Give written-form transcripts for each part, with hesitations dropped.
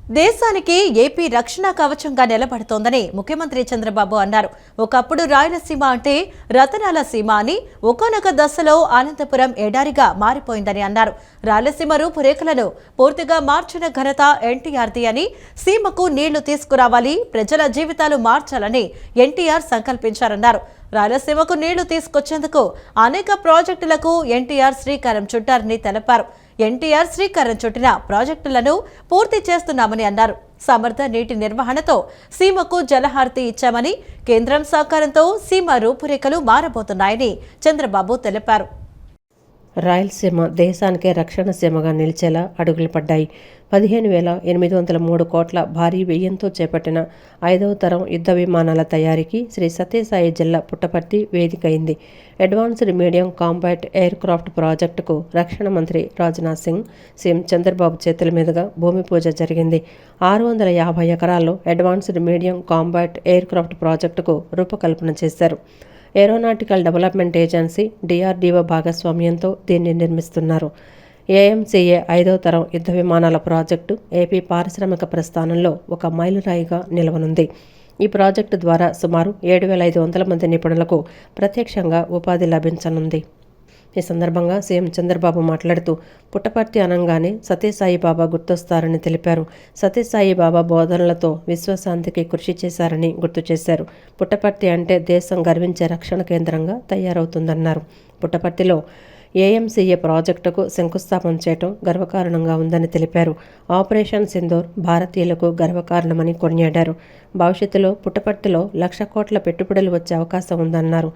దేశానికి ఏపీ రక్షణ కవచంగా నిలబడుతోందని ముఖ్యమంత్రి చంద్రబాబు అన్నారు. ఒకప్పుడు రాయలసీమ అంటే రతనాల సీమ అని, ఒకానొక దశలో అనంతపురం ఎడారిగా మారిపోయిందని అన్నారు. రాయలసీమ రూపురేఖలను పూర్తిగా మార్చిన ఘనత ఎన్టీఆర్ది అని, సీమకు నీళ్లు తీసుకురావాలి, ప్రజల జీవితాలు మార్చాలని ఎన్టీఆర్ సంకల్పించారన్నారు. రాయలసీమకు నీళ్లు తీసుకొచ్చేందుకు అనేక ప్రాజెక్టులకు ఎన్టీఆర్ శ్రీకారం చుట్టారని తెలిపారు. ఎన్టీఆర్ శ్రీకారం చుట్టిన ప్రాజెక్టులను పూర్తి చేస్తున్నామని అన్నారు. సమర్థ నీటి నిర్వహణతో సీమకు జలహారతి ఇచ్చామని, కేంద్రం సహకారంతో సీమ రూపురేఖలు మారబోతున్నాయని చంద్రబాబు తెలిపారు. రాయలసీమ దేశానికే రక్షణ సీమగా నిలిచేలా అడుగులు పడ్డాయి. 15,803 కోట్ల భారీ వ్యయంతో చేపట్టిన 5వ తరం యుద్ధ విమానాల తయారీకి శ్రీ సత్యసాయి జిల్లా పుట్టపర్తి వేదికైంది. Advanced medium combat aircraft ప్రాజెక్టుకు రక్షణ మంత్రి రాజ్నాథ్ సింగ్, సీఎం చంద్రబాబు చేతుల మీదుగా భూమి పూజ జరిగింది. 650 ఎకరాల్లో advanced medium combat aircraft ప్రాజెక్టుకు రూపకల్పన చేశారు. ఏరోనాటికల్ డెవలప్మెంట్ ఏజెన్సీ DRDO భాగస్వామ్యంతో దీన్ని నిర్మిస్తున్నారు. AMCA 5వ తరం యుద్ధ విమానాల ప్రాజెక్టు ఏపీ పారిశ్రామిక ప్రస్థానంలో ఒక మైలురాయిగా నిలవనుంది. ఈ ప్రాజెక్టు ద్వారా సుమారు 7,500 మంది నిపుణులకు ప్రత్యక్షంగా ఉపాధి లభించనుంది. ఈ సందర్భంగా సీఎం చంద్రబాబు మాట్లాడుతూ, పుట్టపర్తి అనంగానే సత్యసాయి బాబా గుర్తొస్తారని తెలిపారు. సత్యసాయి బాబా బోధనలతో విశ్వశాంతికి కృషి చేశారని గుర్తు చేశారు. పుట్టపర్తి అంటే దేశం గర్వించే రక్షణ కేంద్రంగా తయారవుతుందన్నారు. పుట్టపర్తిలో AMCA ప్రాజెక్టుకు శంకుస్థాపన చేయడం గర్వకారణంగా ఉందని తెలిపారు. ఆపరేషన్ సింధూర్ భారతీయులకు గర్వకారణమని కొనియాడారు. భవిష్యత్తులో పుట్టపర్తిలో 1,00,000 కోట్ల పెట్టుబడులు వచ్చే అవకాశం ఉందన్నారు.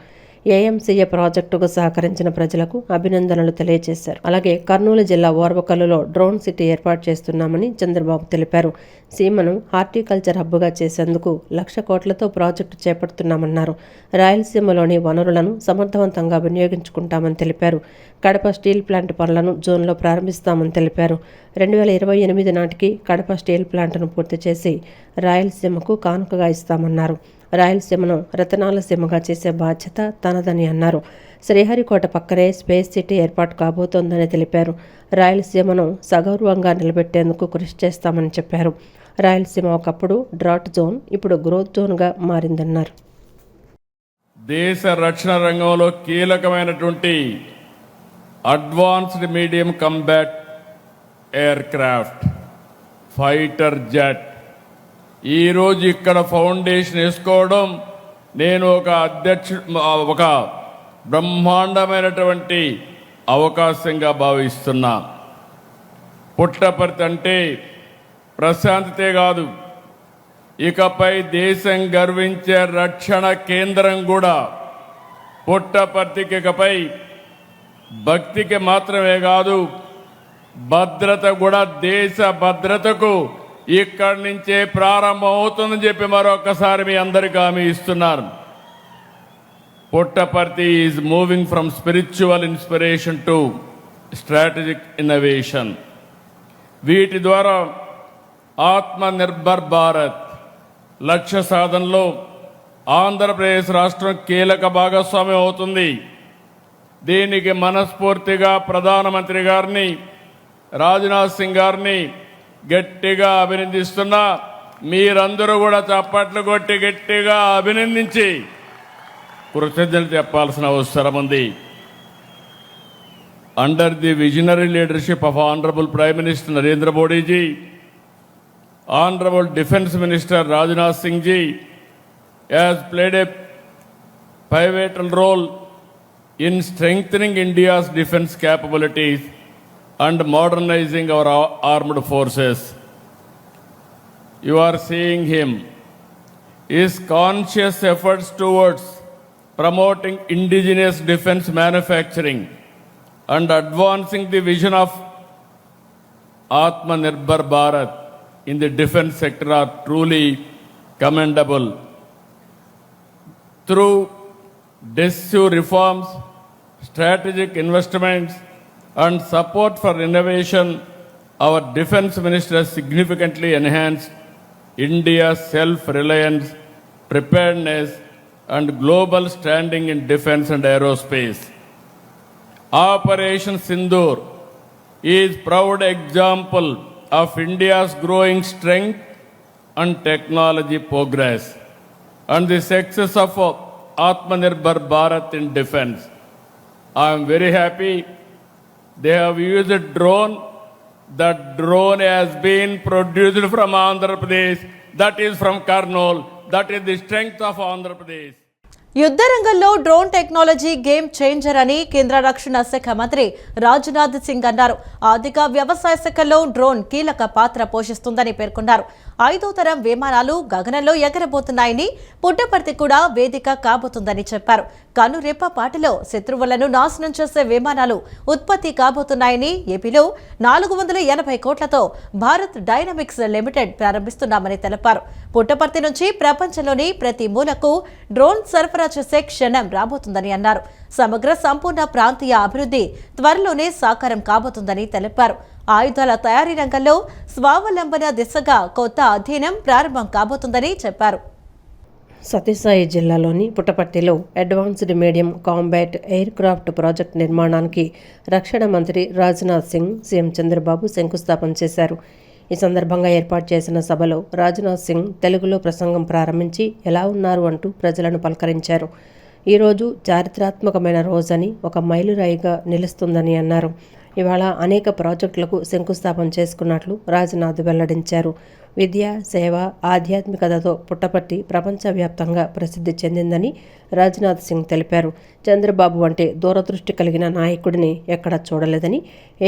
AMCA ప్రాజెక్టుకు సహకరించిన ప్రజలకు అభినందనలు తెలియజేశారు. అలాగే కర్నూలు జిల్లా ఓర్వకల్లులో డ్రోన్ సిటీ ఏర్పాటు చేస్తున్నామని చంద్రబాబు తెలిపారు. సీమను హార్టికల్చర్ హబ్గా చేసేందుకు 1,00,000 కోట్లతో ప్రాజెక్టు చేపడుతున్నామన్నారు. రాయలసీమలోని వనరులను సమర్థవంతంగా వినియోగించుకుంటామని తెలిపారు. కడప స్టీల్ ప్లాంట్ పనులను జూన్లో ప్రారంభిస్తామని తెలిపారు. 2028 నాటికి కడప స్టీల్ ప్లాంట్ను పూర్తి చేసి రాయలసీమకు కానుకగా ఇస్తామన్నారు. రాయలసీమను రతనాల సీమగా చేసే బాధ్యత తనదని అన్నారు. శ్రీహరికోట పక్కనే స్పేస్ సిటీ ఏర్పాటు కాబోతోందని తెలిపారు. రాయలసీమను సగౌరవంగా నిలబెట్టేందుకు కృషి చేస్తామని చెప్పారు. రాయలసీమ ఒకప్పుడు డ్రాట్ జోన్, ఇప్పుడు గ్రోత్ జోన్గా మారిందన్నారు. దేశ రక్షణ రంగంలో కీలకమైనటువంటి advanced medium combat air craft fighter jet ఈరోజు ఇక్కడ ఫౌండేషన్ వేసుకోవడం నేను ఒక బ్రహ్మాండమైనటువంటి అవకాశంగా భావిస్తున్నా. పుట్టపర్తి అంటే ప్రశాంతతే కాదు, ఇకపై దేశం గర్వించే రక్షణ కేంద్రం కూడా. పుట్టపర్తికి ఇకపై భక్తికి మాత్రమే కాదు, భద్రత కూడా, దేశ భద్రతకు ఇక్కడి నుంచే ప్రారంభం అవుతుందని చెప్పి మరొకసారి మీ అందరికీ హామీ ఇస్తున్నారు. Puttaparthi is moving from spiritual inspiration to strategic innovation. వీటి ద్వారా ఆత్మ నిర్భర్ భారత్ లక్ష్య సాధనలో ఆంధ్రప్రదేశ్ రాష్ట్రం కీలక భాగస్వామ్యం అవుతుంది. దీనికి మనస్ఫూర్తిగా ప్రధానమంత్రి గారిని, రాజ్నాథ్ సింగ్ గారిని గట్టిగా అభినందిస్తున్నా. మీరందరూ కూడా చప్పట్లు కొట్టి గట్టిగా అభినందించి కృతజ్ఞతలు చెప్పాల్సిన అవసరం ఉంది. Under the visionary leadership of honourable prime minister Narendra Modiji, honourable defence minister Rajnath Singh ji has played a pivotal role in strengthening India's defense capabilities and modernizing our armed forces. You are seeing him. His conscious efforts towards promoting indigenous defense manufacturing and advancing the vision of Atmanirbhar Bharat in the defense sector are truly commendable. Through decisive reforms, strategic investments, and support for innovation, our defense minister has significantly enhanced India's self-reliance, preparedness, and global standing in defense and aerospace. Operation Sindoor is proud example of India's growing strength and technology progress and the success of Atmanirbhar Bharat in defense. I am very happy they have used a drone. That drone has been produced from Andhra Pradesh. That is from Karnool. That is the strength of Andhra Pradesh. యుద్ధ రంగంలో drone technology game changer అని కేంద్ర రక్షణ శాఖ మంత్రి రాజ్నాథ్ సింగ్ అన్నారు. ఆర్థిక వ్యవసాయ శాఖల్లో డ్రోన్ కీలక పాత్ర పోషిస్తుందని పేర్కొన్నారు. 5వ తరం విమానాలు గగనంలో ఎగరబోతున్నాయని, పుట్టపర్తి కూడా వేదిక కాబోతుందని చెప్పారు. కనురెప్ప పాటలో శత్రువులను నాశనం చేసే విమానాలు ఉత్పత్తి కాబోతున్నాయని, ఏపీలో 480 కోట్లతో భారత్ డైనమిక్స్ లిమిటెడ్ ప్రారంభిస్తున్నామని తెలిపారు. పుట్టపర్తి నుంచి ప్రపంచంలోని ప్రతి మూలకు డ్రోన్ సరఫరా చేసే క్షణం రాబోతుందని అన్నారు. సమగ్ర సంపూర్ణ ప్రాంతీయ అభివృద్ధి త్వరలోనే సాకారం కాబోతుందని తెలిపారు. ఆయుధాల తయారీ రంగంలో స్వావలంబన దిశగా కొత్త అధ్యయనం ప్రారంభం కాబోతుందని చెప్పారు. సత్యసాయి జిల్లాలోని పుట్టపర్తిలో advanced medium combat aircraft project నిర్మాణానికి రక్షణ మంత్రి రాజ్నాథ్ సింగ్, సీఎం చంద్రబాబు శంకుస్థాపన చేశారు. ఈ సందర్భంగా ఏర్పాటు చేసిన సభలో రాజ్నాథ్ సింగ్ తెలుగులో ప్రసంగం ప్రారంభించి ఎలా ఉన్నారు అంటూ ప్రజలను పలకరించారు. ఈరోజు చారిత్రాత్మకమైన రోజని, ఒక మైలురాయిగా నిలుస్తుందని అన్నారు. ఇవాళ అనేక ప్రాజెక్టులకు శంకుస్థాపన చేసుకున్నట్లు రాజ్నాథ్ వెల్లడించారు. విద్య, సేవ, ఆధ్యాత్మికతతో పుట్టపర్తి ప్రపంచవ్యాప్తంగా ప్రసిద్ధి చెందిందని రాజ్నాథ్ సింగ్ తెలిపారు. చంద్రబాబు వంటి దూరదృష్టి కలిగిన నాయకుడిని ఎక్కడా చూడలేదని,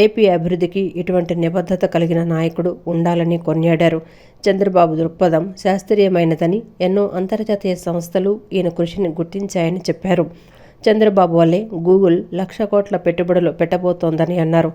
ఏపీ అభివృద్ధికి ఇటువంటి నిబద్ధత కలిగిన నాయకుడు ఉండాలని కొనియాడారు. చంద్రబాబు దృక్పథం శాస్త్రీయమైనదని, ఎన్నో అంతర్జాతీయ సంస్థలు ఈయన కృషిని గుర్తించాయని చెప్పారు. చంద్రబాబు వల్లే గూగుల్ 1,00,000 కోట్ల పెట్టుబడులు పెట్టబోతోందని అన్నారు.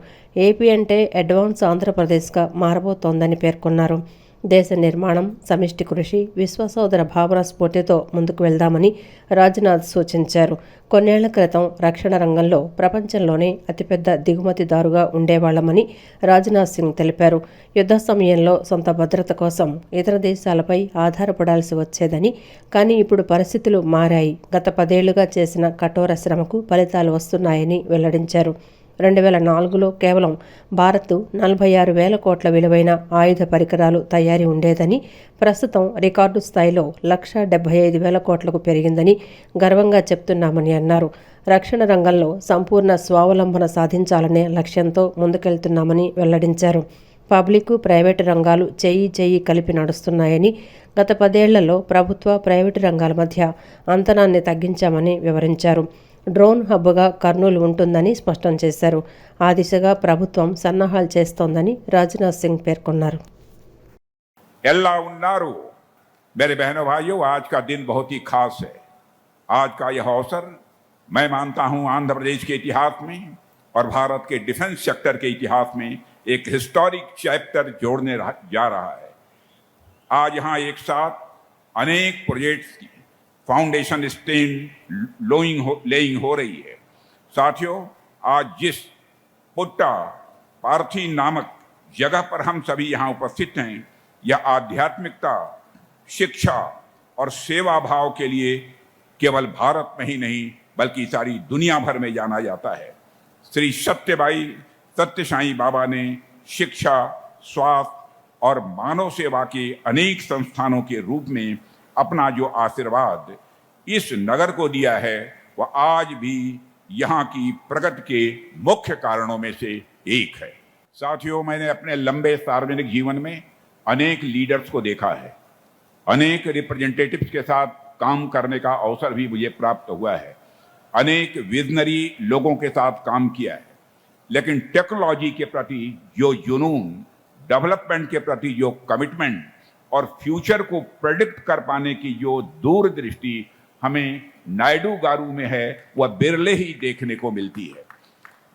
ఏపీ అంటే అడ్వాన్స్ ఆంధ్రప్రదేశ్గా మారబోతోందని పేర్కొన్నారు. దేశ నిర్మాణం, సమిష్టి కృషి, విశ్వసోదర భావన స్ఫూర్తితో ముందుకు వెళ్దామని రాజ్నాథ్ సూచించారు. కొన్నేళ్ల క్రితం రక్షణ రంగంలో ప్రపంచంలోనే అతిపెద్ద దిగుమతిదారుగా ఉండేవాళ్లమని రాజ్నాథ్ సింగ్ తెలిపారు. యుద్ధ సమయంలో సొంత భద్రత కోసం ఇతర దేశాలపై ఆధారపడాల్సి వచ్చేదని, కానీ ఇప్పుడు పరిస్థితులు మారాయి. గత 10 ఏళ్లుగా చేసిన కఠోర శ్రమకు ఫలితాలు వస్తున్నాయని వెల్లడించారు. 2004లో కేవలం భారత్ 46,000 కోట్ల విలువైన ఆయుధ పరికరాలు తయారీ ఉండేదని, ప్రస్తుతం రికార్డు స్థాయిలో 1,75,000 కోట్లకు పెరిగిందని గర్వంగా చెప్తున్నామని అన్నారు. రక్షణ రంగంలో సంపూర్ణ స్వావలంబన సాధించాలనే లక్ష్యంతో ముందుకెళ్తున్నామని వెల్లడించారు. పబ్లిక్, ప్రైవేటు రంగాలు చేయి కలిపి నడుస్తున్నాయని, గత 10 ఏళ్లలో ప్రభుత్వ, ప్రైవేటు రంగాల మధ్య అంతరాన్ని తగ్గించామని వివరించారు. డ్రోన్ హబ్గా కర్నూలు ఉంటుందని స్పష్టం చేశారు. ఆ దిశగా ప్రభుత్వం సన్నాహాలు చేస్తోందని రాజ్నాథ్ సింగ్ పేర్కొన్నారు. ఎల్లా ఉన్నారు मेरे बहनों भाइयों, आज का दिन बहुत ही खास है. आज का यह अवसर मैं मानता हूं आंध्र प्रदेश के इतिहास में और भारत के डिफेंस सेक्टर के इतिहास में एक हिस्टोरिक चैप्टर जोड़ने जा रहा है. आज यहां एक साथ अनेक प्रोजेक्ट्स की फाउंडेशन स्टेन लेइंग हो रही है. साथियों, आज जिस पुट्टा पार्थी नामक जगह पर हम सभी यहाँ उपस्थित हैं, यह आध्यात्मिकता, शिक्षा और सेवा भाव के लिए केवल भारत में ही नहीं बल्कि सारी दुनिया भर में जाना जाता है. श्री सत्य साईं बाबा ने शिक्षा, स्वास्थ्य और मानव सेवा के अनेक संस्थानों के रूप में अपना जो आशीर्वाद इस नगर को दिया है, वह आज भी यहाँ की प्रगति के मुख्य कारणों में से एक है. साथियों, मैंने अपने लंबे सार्वजनिक जीवन में अनेक लीडर्स को देखा है. अनेक रिप्रेजेंटेटिव्स के साथ काम करने का अवसर भी मुझे प्राप्त हुआ है. अनेक विजनरी लोगों के साथ काम किया है. लेकिन टेक्नोलॉजी के प्रति जो जुनून, डेवलपमेंट के प्रति जो कमिटमेंट और फ्यूचर को प्रेडिक्ट कर पाने की जो दूरदृष्टि हमें नायडू गारू में है, वह बिरले ही देखने को मिलती है.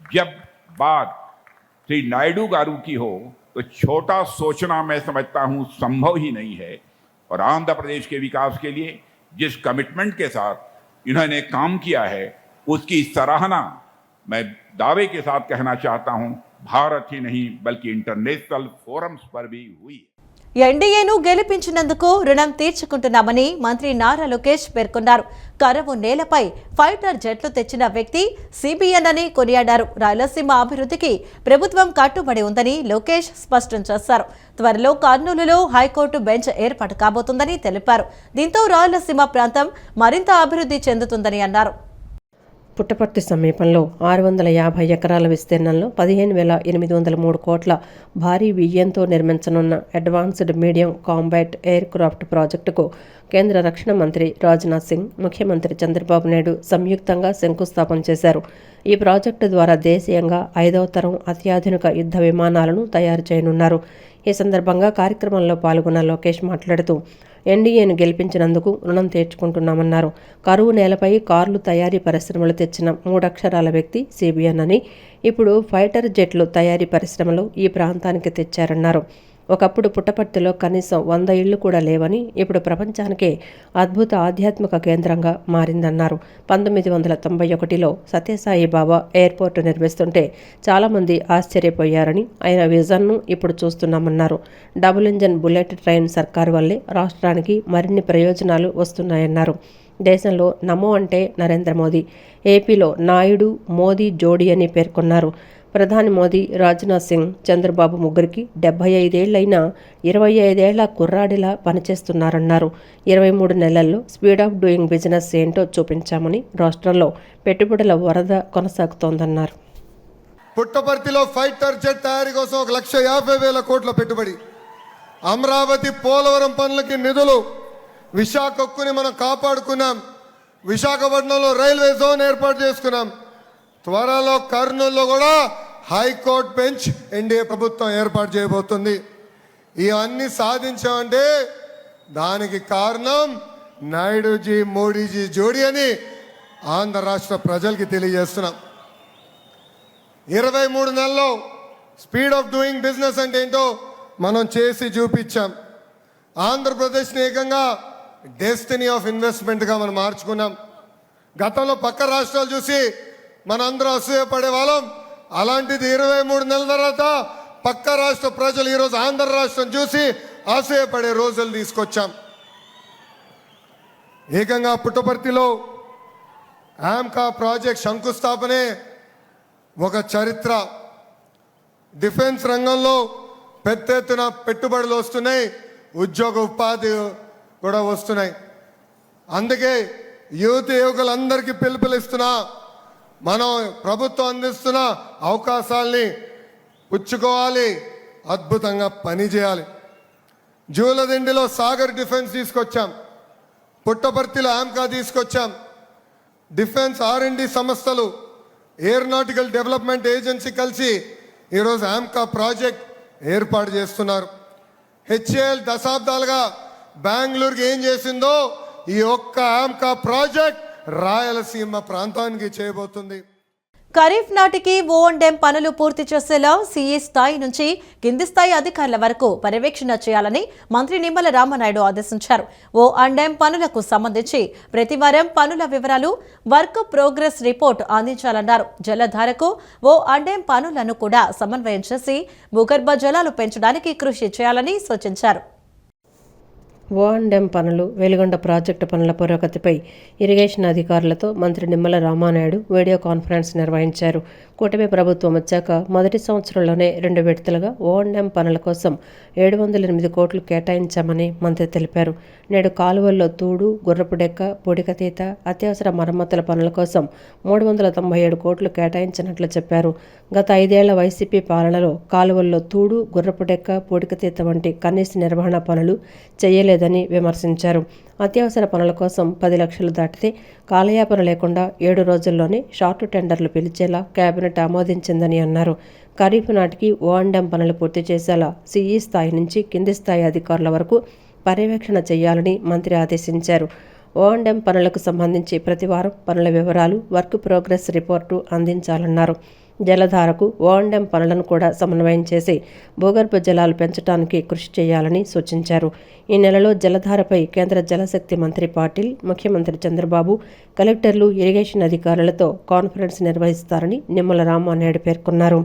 जब बात श्री नायडू गारू की हो तो छोटा सोचना मैं समझता हूं संभव ही नहीं है. और आंध्र प्रदेश के विकास के लिए जिस कमिटमेंट के साथ इन्होंने काम किया है, उसकी सराहना मैं दावे के साथ कहना चाहता हूं, भारत ही नहीं बल्कि इंटरनेशनल फोरम्स पर भी हुई. ఎన్డీఏను గెలిపించినందుకు రుణం తీర్చుకుంటున్నామని మంత్రి నారా లోకేష్ పేర్కొన్నారు. కరువు నేలపై ఫైటర్ జెట్లు తెచ్చిన వ్యక్తి సిబిఎన్ అని కొనియాడారు. రాయలసీమ అభివృద్ధికి ప్రభుత్వం కట్టుబడి ఉందని లోకేష్ స్పష్టం చేశారు. త్వరలో కర్నూలులో హైకోర్టు బెంచ్ ఏర్పాటు కాబోతుందని తెలిపారు. దీంతో రాయలసీమ ప్రాంతం మరింత అభివృద్ధి చెందుతుందని అన్నారు. పుట్టపర్తి సమీపంలో 650 ఎకరాల విస్తీర్ణంలో 15,803 కోట్ల భారీ వ్యయంతో నిర్మించనున్న advanced medium combat aircraft ప్రాజెక్టుకు కేంద్ర రక్షణ మంత్రి రాజ్నాథ్ సింగ్, ముఖ్యమంత్రి చంద్రబాబు నాయుడు సంయుక్తంగా శంకుస్థాపన చేశారు. ఈ ప్రాజెక్టు ద్వారా దేశీయంగా 5వ తరం అత్యాధునిక యుద్ధ విమానాలను తయారు చేయనున్నారు. ఈ సందర్భంగా కార్యక్రమంలో పాల్గొన్న లోకేష్ మాట్లాడుతూ ఎన్డీఏను గెలిపించినందుకు రుణం తీర్చుకుంటున్నామన్నారు. కరువు నేలపై కార్లు తయారీ పరిశ్రమలు తెచ్చిన 3 అక్షరాల వ్యక్తి సిబిఎన్ అని, ఇప్పుడు ఫైటర్ జెట్లు తయారీ పరిశ్రమలు ఈ ప్రాంతానికి తెచ్చారన్నారు. ఒకప్పుడు పుట్టపర్తిలో కనీసం 100 ఇళ్లు కూడా లేవని, ఇప్పుడు ప్రపంచానికే అద్భుత ఆధ్యాత్మిక కేంద్రంగా మారిందన్నారు. 1991లో సత్యసాయి బాబా ఎయిర్పోర్ట్ నిర్మిస్తుంటే చాలామంది ఆశ్చర్యపోయారని, ఆయన విజన్ను ఇప్పుడు చూస్తున్నామన్నారు. డబుల్ ఇంజన్ బుల్లెట్ ట్రైన్ సర్కారు వల్లే రాష్ట్రానికి మరిన్ని ప్రయోజనాలు వస్తున్నాయన్నారు. దేశంలో నమో అంటే నరేంద్ర మోదీ, ఏపీలో నాయుడు మోదీ జోడీ అని పేర్కొన్నారు. ప్రధాని మోదీ, రాజ్నాథ్ సింగ్, చంద్రబాబు ముగ్గురికి 75 ఏళ్లైనా 25 ఏళ్ల కుర్రాడిలా పనిచేస్తున్నారన్నారు. 23 నెలల్లో స్పీడ్ ఆఫ్ డూయింగ్ బిజినెస్ ఏంటో చూపించామని, రాష్ట్రంలో పెట్టుబడుల వరద కొనసాగుతోందన్నారు. పుట్టపర్తిలో ఫైటర్ జెట్ తయారీ కోసం 1,50,000 కోట్ల పెట్టుబడి, అమరావతి పోలవరం పనులకి నిధులు, విశాఖ ఉక్కుని మనం కాపాడుకున్నాం. విశాఖపట్నంలో రైల్వే జోన్ ఏర్పాటు చేసుకున్నాం. త్వరలో కర్నూలులో కూడా హైకోర్టు బెంచ్ ఎన్డీఏ ప్రభుత్వం ఏర్పాటు చేయబోతుంది. ఇవన్నీ సాధించామంటే దానికి కారణం నాయుడుజీ మోడీజీ జోడీ అని ఆంధ్ర రాష్ట్ర ప్రజలకి తెలియజేస్తున్నాం. 23 నెలల్లో స్పీడ్ ఆఫ్ డూయింగ్ బిజినెస్ అంటే ఏంటో మనం చేసి చూపించాం. ఆంధ్రప్రదేశ్ని ఏకంగా డెస్టినీ ఆఫ్ ఇన్వెస్ట్మెంట్గా మనం మార్చుకున్నాం. గతంలో పక్క రాష్ట్రాలు చూసి మనందరూ అసూయపడే వాళ్ళం. అలాంటిది 23 నెలల తర్వాత పక్క రాష్ట్ర ప్రజలు ఈరోజు ఆంధ్ర రాష్ట్రం చూసి అసూయపడే రోజులు తీసుకొచ్చాం. ఏకంగా పుట్టపర్తిలో ఆమ్కా ప్రాజెక్ట్ శంకుస్థాపనే ఒక చరిత్ర. డిఫెన్స్ రంగంలో పెద్ద ఎత్తున పెట్టుబడులు వస్తున్నాయి, ఉద్యోగ ఉపాధి కూడా వస్తున్నాయి. అందుకే యువకులందరికీ పిలుపునిస్తున్నా, మనం ప్రభుత్వం అందిస్తున్న అవకాశాలని పుచ్చుకోవాలి, అద్భుతంగా పనిచేయాలి. జూలదిండిలో సాగర్ డిఫెన్స్ తీసుకొచ్చాం, పుట్టపర్తిలో ఆమ్కా తీసుకొచ్చాం. డిఫెన్స్ R&D సంస్థలు, ఏరోనాటికల్ డెవలప్మెంట్ ఏజెన్సీ కలిసి ఈరోజు ఆమ్కా ప్రాజెక్ట్ ఏర్పాటు చేస్తున్నారు. HAL దశాబ్దాలుగా బెంగళూరుకి ఏం చేసిందో ఈ ఒక్క ఆమ్కా ప్రాజెక్ట్ రాయలసీమ ప్రాంతానికి చేయబోతుంది. ఖరీఫ్ నాటికి O&M పనులు పూర్తి చేసేలా సీఈ స్థాయి నుంచి కింది స్థాయి అధికారుల వరకు పర్యవేక్షణ చేయాలని మంత్రి నిమ్మల రామనాయుడు ఆదేశించారు. O&M పనులకు సంబంధించి ప్రతివారం పనుల వివరాలు, వర్క్ ప్రోగ్రెస్ రిపోర్ట్ అందించాలన్నారు. జలధారకు O&M పనులను కూడా సమన్వయం చేసి భూగర్భ జలాలు పెంచడానికి కృషి చేయాలని సూచించారు. O&M పనులు, వెలిగొండ ప్రాజెక్టు పనుల పురోగతిపై ఇరిగేషన్ అధికారులతో మంత్రి నిమ్మల రామానాయుడు వీడియో కాన్ఫరెన్స్ నిర్వహించారు. కూటమి ప్రభుత్వం వచ్చాక మొదటి సంవత్సరంలోనే 2 విడతలుగా O&M పనుల కోసం 708 కోట్లు కేటాయించామని మంత్రి తెలిపారు. నేడు కాలువల్లో తూడు, గుర్రపు డెక్క, పూడికతీత, అత్యవసర మరమ్మతుల పనుల కోసం 397 కోట్లు కేటాయించినట్లు చెప్పారు. గత 5 ఏళ్ల వైసీపీ పాలనలో కాలువల్లో తూడు, గుర్రపు డెక్క, పూడికతీత వంటి కనీస నిర్వహణ పనులు చేయలేదని విమర్శించారు. అత్యవసర పనుల కోసం 10 లక్షలు దాటితే కాలయాపన లేకుండా 7 రోజుల్లోనే షార్ట్ టెండర్లు పిలిచేలా కేబినెట్ ఆమోదించిందని అన్నారు. ఖరీఫ్ నాటికి O&M పనులు పూర్తి చేసేలా సీఈ స్థాయి నుంచి కింది స్థాయి అధికారుల వరకు పర్యవేక్షణ చేయాలని మంత్రి ఆదేశించారు. O&M పనులకు సంబంధించి ప్రతివారం పనుల వివరాలు, వర్క్ ప్రోగ్రెస్ రిపోర్టు అందించాలన్నారు. జలధారకు O&M పనులను కూడా సమన్వయం చేసి భూగర్భ జలాలు పెంచడానికి కృషి చేయాలని సూచించారు. ఈ నెలలో జలధారపై కేంద్ర జలశక్తి మంత్రి పాటిల్, ముఖ్యమంత్రి చంద్రబాబు, కలెక్టర్లు, ఇరిగేషన్ అధికారులతో కాన్ఫరెన్స్ నిర్వహిస్తారని నిమ్మల రామానాయుడు పేర్కొన్నారు.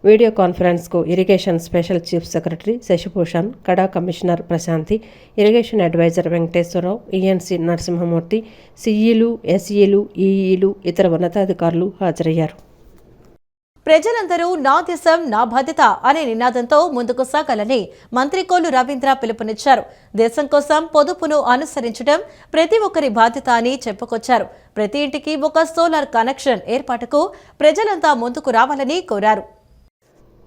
వీడియో కాన్ఫరెన్స్కు irrigation special chief secretary Shashibhushan, కడా commissioner Prashanti, irrigation adviser Venkateswararao, ENC Narasimhamurthy, సిఈలు, ఎస్ఈలు, ఈఈలు, ఇతర ఉన్నతాధికారులు హాజరయ్యారు. ప్రజలందరూ నా దేశం నా బాధ్యత అనే నినాదంతో ముందుకు సాగాలని మంత్రి కొల్లు రవీంద్ర పిలుపునిచ్చారు. దేశం కోసం పొదుపును అనుసరించడం ప్రతి ఒక్కరి బాధ్యత అని చెప్పుకొచ్చారు. ప్రతి ఇంటికి ఒక సోలార్ కనెక్షన్ ఏర్పాటుకు ప్రజలంతా ముందుకు రావాలని కోరారు.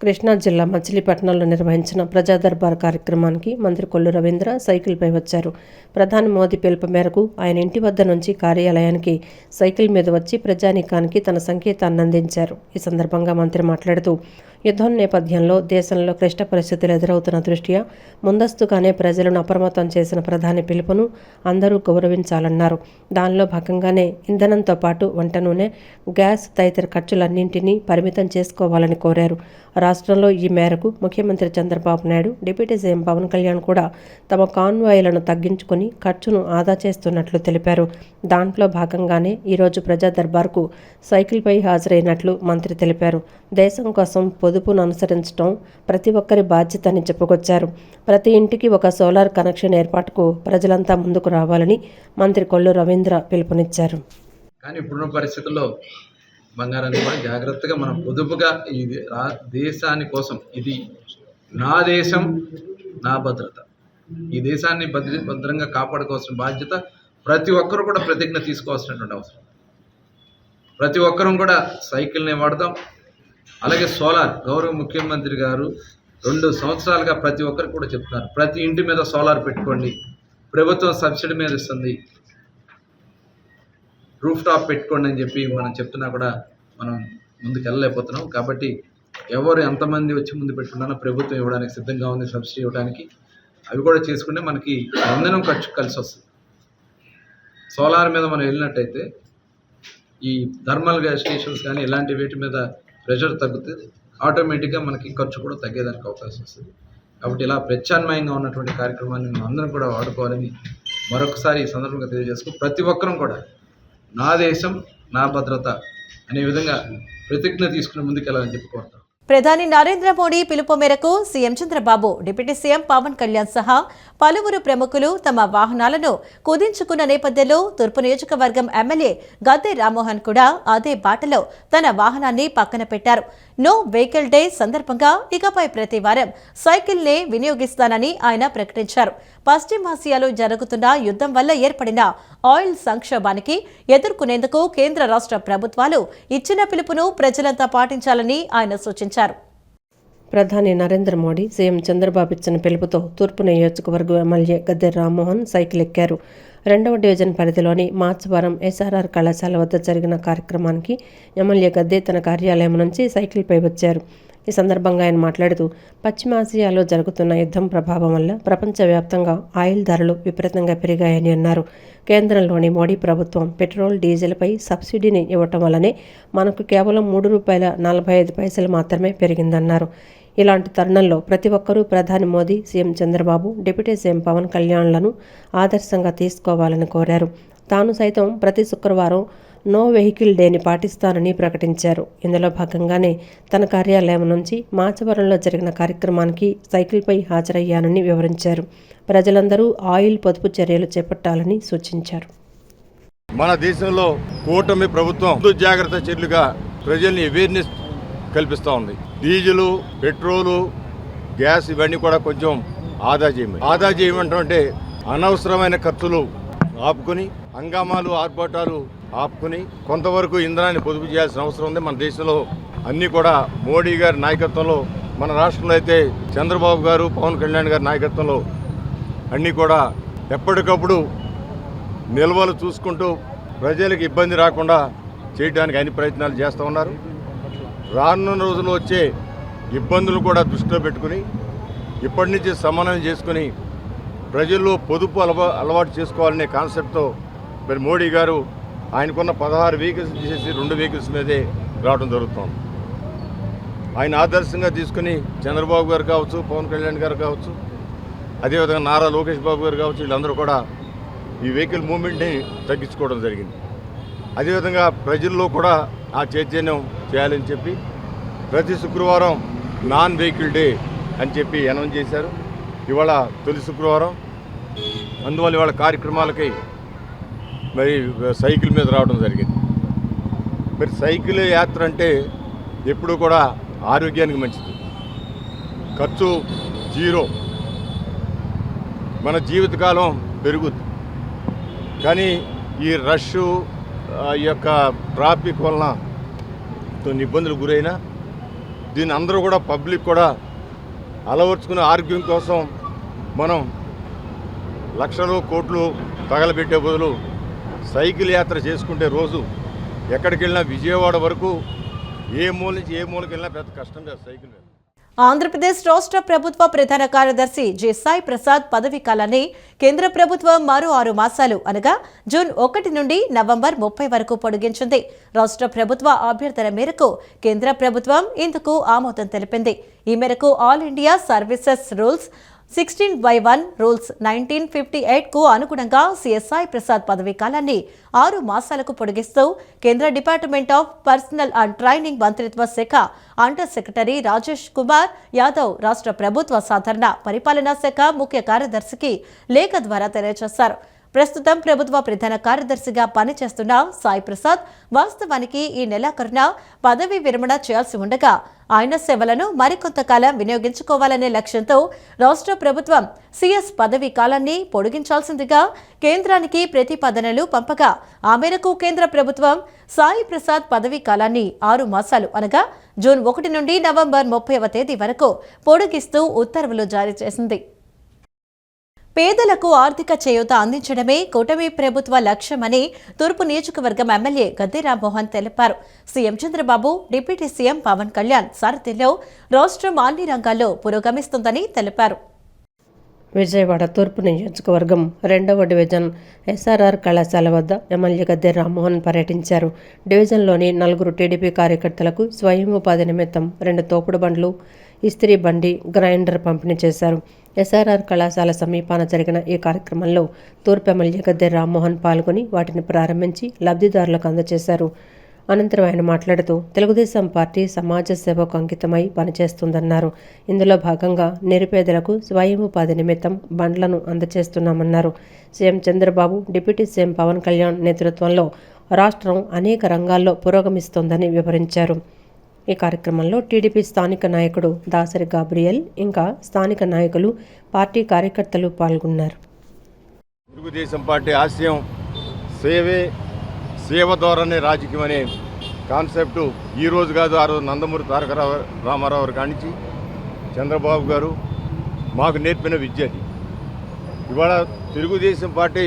కృష్ణా జిల్లా మచిలీపట్నంలో నిర్వహించిన ప్రజా దర్బార్ కార్యక్రమానికి మంత్రి కొల్లు రవీంద్ర సైకిల్పై వచ్చారు. ప్రధాని మోదీ పిలుపు మేరకు ఆయన ఇంటి వద్ద నుంచి కార్యాలయానికి సైకిల్ మీద వచ్చి ప్రజానీకానికి తన సంకేతాన్ని అందించారు. ఈ సందర్భంగా మంత్రి మాట్లాడుతూ యుద్ధం నేపథ్యంలో దేశంలో క్లిష్ట పరిస్థితులు ఎదురవుతున్న దృష్ట్యా ముందస్తుగానే ప్రజలను అప్రమత్తం చేసిన ప్రధాని పిలుపును అందరూ గౌరవించాలన్నారు. దానిలో భాగంగానే ఇంధనంతో పాటు వంట నూనె, గ్యాస్ తదితర ఖర్చులన్నింటినీ పరిమితం చేసుకోవాలని కోరారు. రాష్ట్రంలో ఈ మేరకు ముఖ్యమంత్రి చంద్రబాబు నాయుడు, డిప్యూటీ సీఎం పవన్ కళ్యాణ్ కూడా తమ కాన్వాయ్లను తగ్గించుకుని ఖర్చును ఆదా చేస్తున్నట్లు తెలిపారు. దాంట్లో భాగంగానే ఈరోజు ప్రజా దర్బార్కు సైకిల్పై హాజరైనట్లు మంత్రి తెలిపారు. దేశం కోసం పొదుపును అనుసరించడం ప్రతి ఒక్కరి బాధ్యత అని చెప్పుకొచ్చారు. ప్రతి ఇంటికి ఒక సోలార్ కనెక్షన్ ఏర్పాటుకు ప్రజలంతా ముందుకు రావాలని మంత్రి కొల్లు రవీంద్ర పిలుపునిచ్చారు. కానీ ఇప్పుడున్న పరిస్థితుల్లో బంగారాన్ని కూడా జాగ్రత్తగా మనం పొదుపుగా ఈ దేశాని కోసం, ఇది నా దేశం నా భద్రత, ఈ దేశాన్ని భద్రంగా కాపాడుకోవాల్సిన బాధ్యత ప్రతి ఒక్కరు కూడా ప్రతిజ్ఞ తీసుకోవాల్సినటువంటి అవసరం. ప్రతి ఒక్కరం కూడా సైకిల్ని వాడదాం. అలాగే సోలార్, గౌరవ ముఖ్యమంత్రి గారు 2 సంవత్సరాలుగా ప్రతి ఒక్కరికి కూడా చెప్తున్నారు, ప్రతి ఇంటి మీద సోలార్ పెట్టుకోండి, ప్రభుత్వం సబ్సిడీ మీద ఇస్తుంది, రూఫ్ టాప్ పెట్టుకోండి అని చెప్పి మనం చెప్తున్నా కూడా మనం ముందుకు వెళ్ళలేకపోతున్నాం. కాబట్టి ఎవరు ఎంతమంది వచ్చి ముందు పెట్టుకున్నా ప్రభుత్వం ఇవ్వడానికి సిద్ధంగా ఉంది, సబ్సిడీ ఇవ్వడానికి. అవి కూడా చేసుకుంటే మనకి ఇంధనం ఖర్చు కలిసి వస్తుంది. సోలార్ మీద మనం వెళ్ళినట్టయితే ఈ థర్మల్ గ్యాస్ స్టేషన్స్ కానీ ఇలాంటి వీటి మీద ప్రెషర్ తగ్గుతుంది, ఆటోమేటిక్గా మనకి ఖర్చు కూడా తగ్గేదానికి అవకాశం వస్తుంది. కాబట్టి ఇలా ప్రత్యామ్నాయంగా ఉన్నటువంటి కార్యక్రమాన్ని మనం అందరం కూడా వాడుకోవాలని మరొకసారి ఈ సందర్భంగా తెలియజేసుకు ప్రతి ఒక్కరం కూడా నా దేశం నా భద్రత అనే విధంగా ప్రతిజ్ఞ తీసుకుని ముందుకెళ్ళాలని చెప్పి కోరుతాం. ప్రధాని నరేంద్ర మోడీ పిలుపు మేరకు CM Chandrababu, deputy CM Pawan Kalyan సహా పలువురు ప్రముఖులు తమ వాహనాలను కుదించుకున్న నేపథ్యంలో తూర్పు నియోజకవర్గం ఎమ్మెల్యే గద్దె రామ్మోహన్ కూడా అదే బాటలో తన వాహనాన్ని పక్కన పెట్టారు. నో వెహికల్ డే సందర్భంగా ఇకపై ప్రతి వారం సైకిల్నే వినియోగిస్తానని ఆయన ప్రకటించారు. పశ్చిమాసియాలో జరుగుతున్న యుద్ధం వల్ల ఏర్పడిన ఆయిల్ సంక్షోభానికి ఎదుర్కొనేందుకు కేంద్ర రాష్ట్ర ప్రభుత్వాలు ఇచ్చిన పిలుపును ప్రజలంతా పాటించాలని ఆయన సూచించారు. ప్రధాని నరేంద్ర మోడీ, సీఎం చంద్రబాబు ఇచ్చిన పిలుపుతో తూర్పు నియోజకవర్గం ఎమ్మెల్యే గద్దె రామ్మోహన్ సైకిల్ ఎక్కారు. 2వ డివిజన్ పరిధిలోని మార్చవరం ఎస్ఆర్ఆర్ కళాశాల వద్ద జరిగిన కార్యక్రమానికి ఎమ్మెల్యే గద్దె తన కార్యాలయం నుంచి సైకిల్పై వచ్చారు. ఈ సందర్భంగా ఆయన మాట్లాడుతూ పశ్చిమాసియాలో జరుగుతున్న యుద్ధం ప్రభావం వల్ల ప్రపంచవ్యాప్తంగా ఆయిల్ ధరలు విపరీతంగా పెరిగాయని అన్నారు. కేంద్రంలోని మోడీ ప్రభుత్వం పెట్రోల్, డీజిల్పై సబ్సిడీని ఇవ్వటం వల్లనే మనకు కేవలం ₹3.45 మాత్రమే పెరిగిందన్నారు. ఇలాంటి తరుణంలో ప్రతి ఒక్కరూ ప్రధాని Modi, CM Chandrababu, deputy CM Pawan కళ్యాణ్లను ఆదర్శంగా తీసుకోవాలని కోరారు. తాను సైతం ప్రతి శుక్రవారం నో వెహికల్ డేని పాటిస్తానని ప్రకటించారు. ఇందులో భాగంగానే తన కార్యాలయం నుంచి మాచవరంలో జరిగిన కార్యక్రమానికి సైకిల్పై హాజరయ్యానని వివరించారు. ప్రజలందరూ ఆయిల్ పొదుపు చర్యలు చేపట్టాలని సూచించారు. మన దేశంలో కూటమి ప్రభుత్వం ముందు జాగ్రత్త చర్యలుగా ప్రజల్ని అవేర్నెస్ కల్పిస్తూ ఉంది. డీజిలు, పెట్రోలు, గ్యాస్ ఇవన్నీ కూడా కొంచెం ఆదా చేయమంటే అనవసరమైన ఖర్చులు ఆపుకొని, హంగామాలు, ఆర్భాటాలు ఆపుకొని కొంతవరకు ఇంధనాన్ని పొదుపు చేయాల్సిన అవసరం ఉంది. మన దేశంలో అన్నీ కూడా మోడీ గారి నాయకత్వంలో, మన రాష్ట్రంలో అయితే చంద్రబాబు గారు, పవన్ కళ్యాణ్ గారి నాయకత్వంలో అన్నీ కూడా ఎప్పటికప్పుడు నిల్వలు చూసుకుంటూ ప్రజలకు ఇబ్బంది రాకుండా చేయడానికి అన్ని ప్రయత్నాలు చేస్తూ ఉన్నారు. రానున్న రోజుల్లో వచ్చే ఇబ్బందులు కూడా దృష్టిలో పెట్టుకుని ఇప్పటి నుంచి సమన్వయం చేసుకుని ప్రజల్లో పొదుపు అలవాటు చేసుకోవాలనే కాన్సెప్ట్తో మరి మోడీ గారు ఆయనకున్న 16 వెహికల్స్ తీసేసి 2 వెహికల్స్ మీదే రావడం జరుగుతుంది. ఆయన ఆదర్శంగా తీసుకుని చంద్రబాబు గారు కావచ్చు, పవన్ కళ్యాణ్ గారు కావచ్చు, అదేవిధంగా నారా లోకేష్ బాబు గారు కావచ్చు, వీళ్ళందరూ కూడా ఈ వెహికల్ మూవ్మెంట్ని తగ్గించుకోవడం జరిగింది. అదేవిధంగా ప్రజల్లో కూడా ఆ చైతన్యం చేయాలని చెప్పి ప్రతి శుక్రవారం నాన్ వెహికల్ డే అని చెప్పి అనౌన్స్ చేశారు. ఇవాళ తొలి శుక్రవారం, అందువల్ల ఇవాళ కార్యక్రమాలకి మరి సైకిల్ మీద రావడం జరిగింది. మరి సైకిల్ యాత్ర అంటే ఎప్పుడూ కూడా ఆరోగ్యానికి మంచిది, ఖర్చు జీరో, మన జీవితకాలం పెరుగుద్ది. కానీ ఈ రష్, ఈ యొక్క ట్రాఫిక్ వలన కొన్ని ఇబ్బందులు గురైనా దీన్ని అందరూ కూడా పబ్లిక్ కూడా అలవర్చుకునే ఆరోగ్యం కోసం మనం లక్షలు కోట్లు తగలబెట్టే బదులు సైకిల్ యాత్ర చేసుకుంటే రోజు ఎక్కడికి వెళ్ళినా విజయవాడ వరకు ఏ మూల నుంచి ఏ మూలకి వెళ్ళినా పెద్ద కష్టం లేదు సైకిల్ మీద. ఆంధ్రప్రదేశ్ రాష్ట్ర ప్రభుత్వ ప్రధాన కార్యదర్శి జె సాయి ప్రసాద్ పదవీ కాలాన్ని కేంద్ర ప్రభుత్వం మరో 6 మాసాలు అనగా జూన్ 1 నుండి నవంబర్ 30 వరకు పొడిగించింది. రాష్ట్ర ప్రభుత్వ అభ్యర్థన మేరకు కేంద్ర ప్రభుత్వం ఇందుకు ఆమోదం తెలిపింది. ఈ మేరకు all India services rules 16/1 rules 1958 కు అనుగుణంగా సిఎస్ఐ ప్రసాద్ పదవీ కాలాన్ని 6 మాసాలకు పొడిగిస్తూ కేంద్ర department of personal and training మంత్రిత్వ శాఖ అండర్ సెక్రటరీ రాజేష్ కుమార్ యాదవ్ రాష్ట్ర ప్రభుత్వ సాధారణ పరిపాలనా శాఖ ముఖ్య కార్యదర్శికి లేఖ ద్వారా తెలియజేశారు. ప్రస్తుతం ప్రభుత్వ ప్రధాన కార్యదర్శిగా పనిచేస్తున్న సాయి ప్రసాద్ వాస్తవానికి ఈ నెలాఖరున పదవీ విరమణ చేయాల్సి ఉండగా ఆయన సేవలను మరికొంతకాలం వినియోగించుకోవాలనే లక్ష్యంతో రాష్ట్ర ప్రభుత్వం సిఎస్ పదవీ కాలాన్ని పొడిగించాల్సిందిగా కేంద్రానికి ప్రతిపాదనలు పంపగా ఆ మేరకు కేంద్ర ప్రభుత్వం సాయి ప్రసాద్ పదవీ కాలాన్ని 6 మాసాలు అనగా జూన్ 1 నుండి నవంబర్ 30వ తేదీ వరకు పొడిగిస్తూ ఉత్తర్వులు జారీ చేసింది. పేదలకు ఆర్థిక చేయూత అందించడమే కూటమి ప్రభుత్వ లక్ష్యమని తూర్పు నియోజకవర్గం ఎమ్మెల్యే గద్దె రామ్మోహన్ తెలిపారు. CM Chandrababu, deputy CM Pawan Kalyan సారథ్యంలో రాష్ట్రం అన్ని రంగాల్లో పురోగమిస్తుందని తెలిపారు. విజయవాడ తూర్పు నియోజకవర్గం 2వ డివిజన్ ఎస్ఆర్ఆర్ కళాశాల వద్ద ఎమ్మెల్యే గద్దె రామ్మోహన్ పర్యటించారు. డివిజన్లోని 4 టీడీపీ కార్యకర్తలకు స్వయం ఉపాధి నిమిత్తం 2 తోపుడు బండ్లు, ఇస్త్రీ బండి, గ్రైండర్ పంపిణీ చేశారు. ఎస్ఆర్ఆర్ కళాశాల సమీపాన జరిగిన ఈ కార్యక్రమంలో తూర్పు ఎమ్మెల్యే గద్దె రామ్మోహన్ పాల్గొని వాటిని ప్రారంభించి లబ్ధిదారులకు అందజేశారు. అనంతరం ఆయన మాట్లాడుతూ తెలుగుదేశం పార్టీ సమాజ సేవకు అంకితమై పనిచేస్తుందన్నారు. ఇందులో భాగంగా నిరుపేదలకు స్వయం ఉపాధి నిమిత్తం బండ్లను అందజేస్తున్నామన్నారు. CM Chandrababu, deputy CM Pawan Kalyan నేతృత్వంలో రాష్ట్రం అనేక రంగాల్లో పురోగమిస్తోందని వివరించారు. ఈ కార్యక్రమంలో టీడీపీ స్థానిక నాయకుడు దాసరి గాబ్రియల్, ఇంకా స్థానిక నాయకులు, పార్టీ కార్యకర్తలు పాల్గొన్నారు. తెలుగుదేశం పార్టీ ఆశయం సేవ ద్వారానే రాజకీయం అనే కాన్సెప్టు ఈ రోజు కాదు, ఆ రోజు నందమూరి తారక రామారావు గారు కానించి చంద్రబాబు గారు మాకు నేర్పిన విద్య అది. ఇవాళ తెలుగుదేశం పార్టీ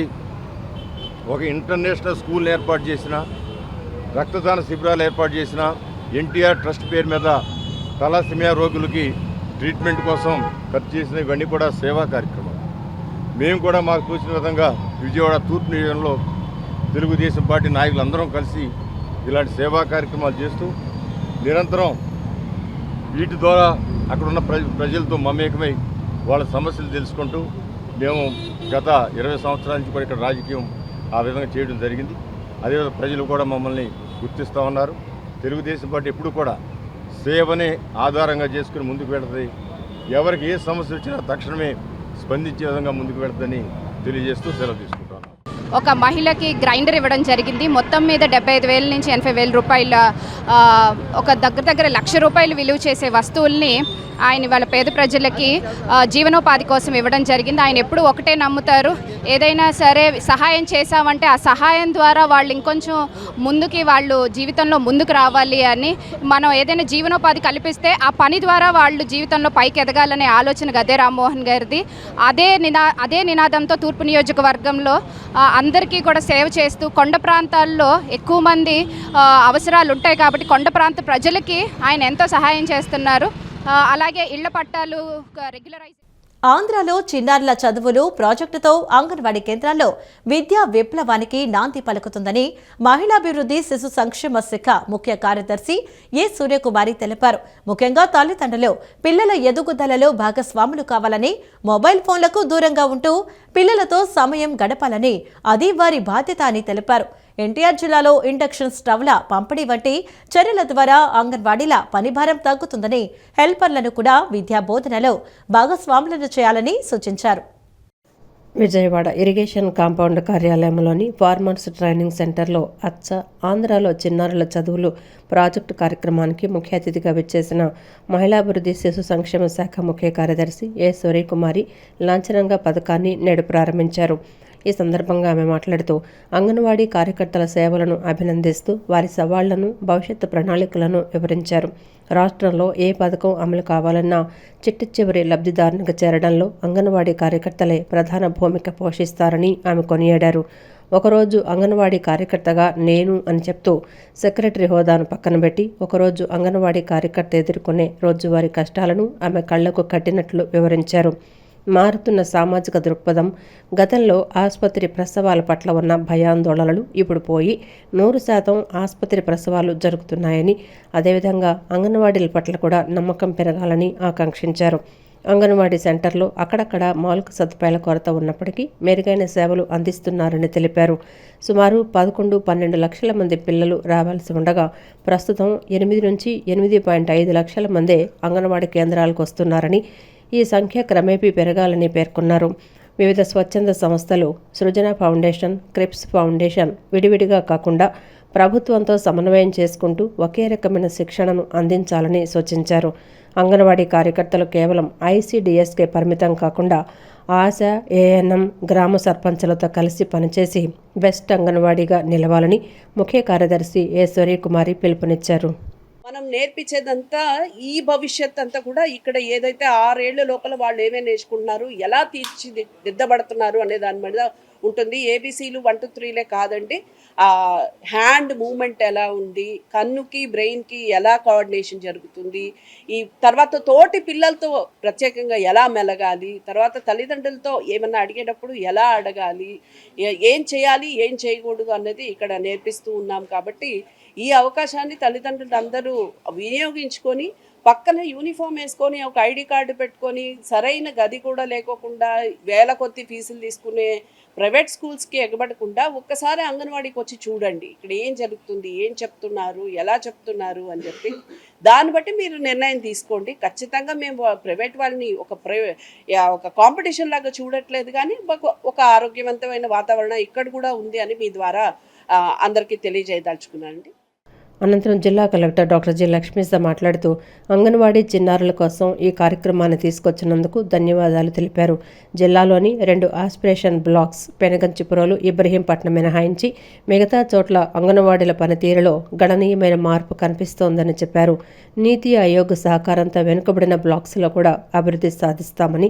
ఒక ఇంటర్నేషనల్ స్కూల్ ఏర్పాటు చేసిన, రక్తదాన శిబిరాలు ఏర్పాటు చేసిన, ఎన్టీఆర్ ట్రస్ట్ పేరు మీద తలాసిమియా రోగులకి ట్రీట్మెంట్ కోసం ఖర్చు చేసిన, ఇవన్నీ కూడా సేవా కార్యక్రమాలు. మేము కూడా మాకు తోచిన విధంగా విజయవాడ తూర్పు నియోజకవర్గంలో తెలుగుదేశం పార్టీ నాయకులందరం కలిసి ఇలాంటి సేవా కార్యక్రమాలు చేస్తూ నిరంతరం వీటి ద్వారా అక్కడున్న ప్రజలతో మమేకమై వాళ్ళ సమస్యలు తెలుసుకుంటూ మేము గత 20 సంవత్సరాల నుంచి కూడా ఇక్కడ రాజకీయం ఆ విధంగా చేయడం జరిగింది. అదేవిధంగా ప్రజలు కూడా మమ్మల్ని గుర్తిస్తూ ఉన్నారు. తెలుగుదేశం పార్టీ ఎప్పుడు కూడా సేవనే ఆధారంగా చేసుకుని ముందుకు వెళుతుంది. ఎవరికి ఏ సమస్య వచ్చినా తక్షణమే స్పందించే విధంగా ముందుకు వెళుతుందని తెలియజేస్తూ సెలవు తీసుకుంటాను. ఒక మహిళకి గ్రైండర్ ఇవ్వడం జరిగింది. మొత్తం మీద 75,000 నుంచి 80,000 రూపాయల ఒక దగ్గర 1,00,000 రూపాయలు విలువ చేసే వస్తువుల్ని ఆయన వాళ్ళ పేద ప్రజలకి జీవనోపాధి కోసం ఇవ్వడం జరిగింది. ఆయన ఎప్పుడు ఒకటే నమ్ముతారు, ఏదైనా సరే సహాయం చేశామంటే ఆ సహాయం ద్వారా వాళ్ళు ఇంకొంచెం ముందుకి వాళ్ళు జీవితంలో ముందుకు రావాలి అని. మనం ఏదైనా జీవనోపాధి కల్పిస్తే ఆ పని ద్వారా వాళ్ళు జీవితంలో పైకి ఎదగాలనే ఆలోచన గద్దె రామ్మోహన్ గారిది. అదే నినాదంతో తూర్పు నియోజకవర్గంలో అందరికీ కూడా సేవ చేస్తూ, కొండ ప్రాంతాల్లో ఎక్కువ మంది అవసరాలు ఉంటాయి కాబట్టి కొండ ప్రాంత ప్రజలకి ఆయన ఎంతో సహాయం చేస్తున్నారు. అలాగే ఇళ్ల పట్టాలు రెగ్యులరైజ్. ఆంధ్రాలో చిన్నారుల చదువులు ప్రాజెక్టుతో అంగన్వాడీ కేంద్రాల్లో విద్యా విప్లవానికి నాంది పలుకుతుందని మహిళాభివృద్ధి శిశు సంక్షేమ శాఖ ముఖ్య కార్యదర్శి ఏ సూర్యకుమారి తెలిపారు. ముఖ్యంగా తల్లిదండ్రులు పిల్లల ఎదుగుదలలో భాగస్వాములు కావాలని, మొబైల్ ఫోన్లకు దూరంగా ఉంటూ పిల్లలతో సమయం గడపాలని, అది వారి బాధ్యత అని తెలిపారు. ఎన్టీఆర్ జిల్లాలో ఇండక్షన్ స్టవ్ల పంపిణీ వంటి చర్యల ద్వారా అంగన్వాడీల పనిభారం తగ్గుతుందని, హెల్పర్లను కూడా విద్యా బోధనలో భాగస్వాములను చేయాలని సూచించారు. విజయవాడ ఇరిగేషన్ కాంపౌండ్ కార్యాలయంలోని ఫార్మర్స్ ట్రైనింగ్ సెంటర్లో ఆంధ్రాలో చిన్నారుల చదువులు ప్రాజెక్టు కార్యక్రమానికి ముఖ్య అతిథిగా విచ్చేసిన మహిళాభివృద్ధి శిశు సంక్షేమ శాఖ ముఖ్య కార్యదర్శి ఏ సూర్యకుమారి లాంఛనంగా పథకాన్ని నేడు ప్రారంభించారు. ఈ సందర్భంగా ఆమె మాట్లాడుతూ అంగన్వాడీ కార్యకర్తల సేవలను అభినందిస్తూ వారి సవాళ్లను, భవిష్యత్తు ప్రణాళికలను వివరించారు. రాష్ట్రంలో ఏ పథకం అమలు కావాలన్నా చిట్ట చివరి లబ్ధిదారునికి చేరడంలో అంగన్వాడీ కార్యకర్తలే ప్రధాన భూమిక పోషిస్తారని ఆమె కొనియాడారు. ఒకరోజు అంగన్వాడీ కార్యకర్తగా నేను అని చెప్తూ సెక్రటరీ హోదాను పక్కన పెట్టి ఒకరోజు అంగన్వాడీ కార్యకర్త ఎదుర్కొనే రోజువారీ కష్టాలను ఆమె కళ్లకు కట్టినట్లు వివరించారు. మారుతున్న సామాజిక దృక్పథం, గతంలో ఆసుపత్రి ప్రసవాల పట్ల ఉన్న భయాందోళనలు ఇప్పుడు పోయి 100% ఆసుపత్రి ప్రసవాలు జరుగుతున్నాయని, అదేవిధంగా అంగన్వాడీల పట్ల కూడా నమ్మకం పెరగాలని ఆకాంక్షించారు. అంగన్వాడీ సెంటర్లో అక్కడక్కడ మౌలిక సదుపాయాల కొరత ఉన్నప్పటికీ మెరుగైన సేవలు అందిస్తున్నారని తెలిపారు. సుమారు 11-12 లక్షల మంది పిల్లలు రావాల్సి ఉండగా ప్రస్తుతం 8 నుంచి 8.5 లక్షల మందే అంగన్వాడీ కేంద్రాలకు వస్తున్నారని, ఈ సంఖ్య క్రమేపీ పెరగాలని పేర్కొన్నారు. వివిధ స్వచ్ఛంద సంస్థలు, సృజన ఫౌండేషన్, క్రిప్స్ ఫౌండేషన్ విడివిడిగా కాకుండా ప్రభుత్వంతో సమన్వయం చేసుకుంటూ ఒకే రకమైన శిక్షణను అందించాలని సూచించారు. అంగన్వాడీ కార్యకర్తలు కేవలం ICDSకే పరిమితం కాకుండా ఆశా, ANM, గ్రామ సర్పంచులతో కలిసి పనిచేసి బెస్ట్ అంగన్వాడీగా నిలవాలని ముఖ్య కార్యదర్శి ఏ సూర్యకుమారి పిలుపునిచ్చారు. మనం నేర్పించేదంతా ఈ భవిష్యత్ అంతా కూడా ఇక్కడ ఏదైతే 6 ఏళ్ల లోపల వాళ్ళు ఏమేమి నేర్చుకుంటున్నారు, ఎలా తీర్చిదిద్దబడుతున్నారు అనే దాని మీద ఉంటుంది. ABCలు 1 to 3లే కాదండి, హ్యాండ్ మూమెంట్ ఎలా ఉంది, కన్నుకి బ్రెయిన్కి ఎలా కోఆర్డినేషన్ జరుగుతుంది, ఈ తర్వాత తోటి పిల్లలతో ప్రత్యేకంగా ఎలా మెలగాలి, తర్వాత తల్లిదండ్రులతో ఏమన్నా అడిగేటప్పుడు ఎలా అడగాలి, ఏం చేయాలి ఏం చేయకూడదు అన్నది ఇక్కడ నేర్పిస్తూ ఉన్నాం. కాబట్టి ఈ అవకాశాన్ని తల్లిదండ్రులు అందరూ వినియోగించుకొని పక్కన యూనిఫామ్ వేసుకొని ఒక ID కార్డు పెట్టుకొని సరైన గది కూడా లేకోకుండా వేల కొద్ది ఫీజులు తీసుకునే ప్రైవేట్ స్కూల్స్కి ఎగబడకుండా ఒక్కసారి అంగన్వాడీకి వచ్చి చూడండి, ఇక్కడ ఏం జరుగుతుంది, ఏం చెప్తున్నారు, ఎలా చెప్తున్నారు అని చెప్పి దాన్ని బట్టి మీరు నిర్ణయం తీసుకోండి. ఖచ్చితంగా మేము ప్రైవేట్ వాళ్ళని ఒక కాంపిటీషన్ లాగా చూడట్లేదు, కానీ ఒక ఆరోగ్యవంతమైన వాతావరణం ఇక్కడ కూడా ఉంది అని మీ ద్వారా అందరికీ తెలియజేయదలుచుకున్నానండి. అనంతరం జిల్లా కలెక్టర్ డాక్టర్ జి. లక్ష్మీస మాట్లాడుతూ అంగన్వాడీ చిన్నారుల కోసం ఈ కార్యక్రమాన్ని తీసుకొచ్చినందుకు ధన్యవాదాలు తెలిపారు. జిల్లాలోని 2 ఆస్పిరేషన్ బ్లాక్స్ పెనగంచిపురంలో ఇబ్రహీంపట్నం మినహాయించి మిగతా చోట్ల అంగన్వాడీల పనితీరులో గణనీయమైన మార్పు కనిపిస్తోందని చెప్పారు. నీతి ఆయోగ్ సహకారంతో వెనుకబడిన బ్లాక్స్లో కూడా అభివృద్ధి సాధిస్తామని,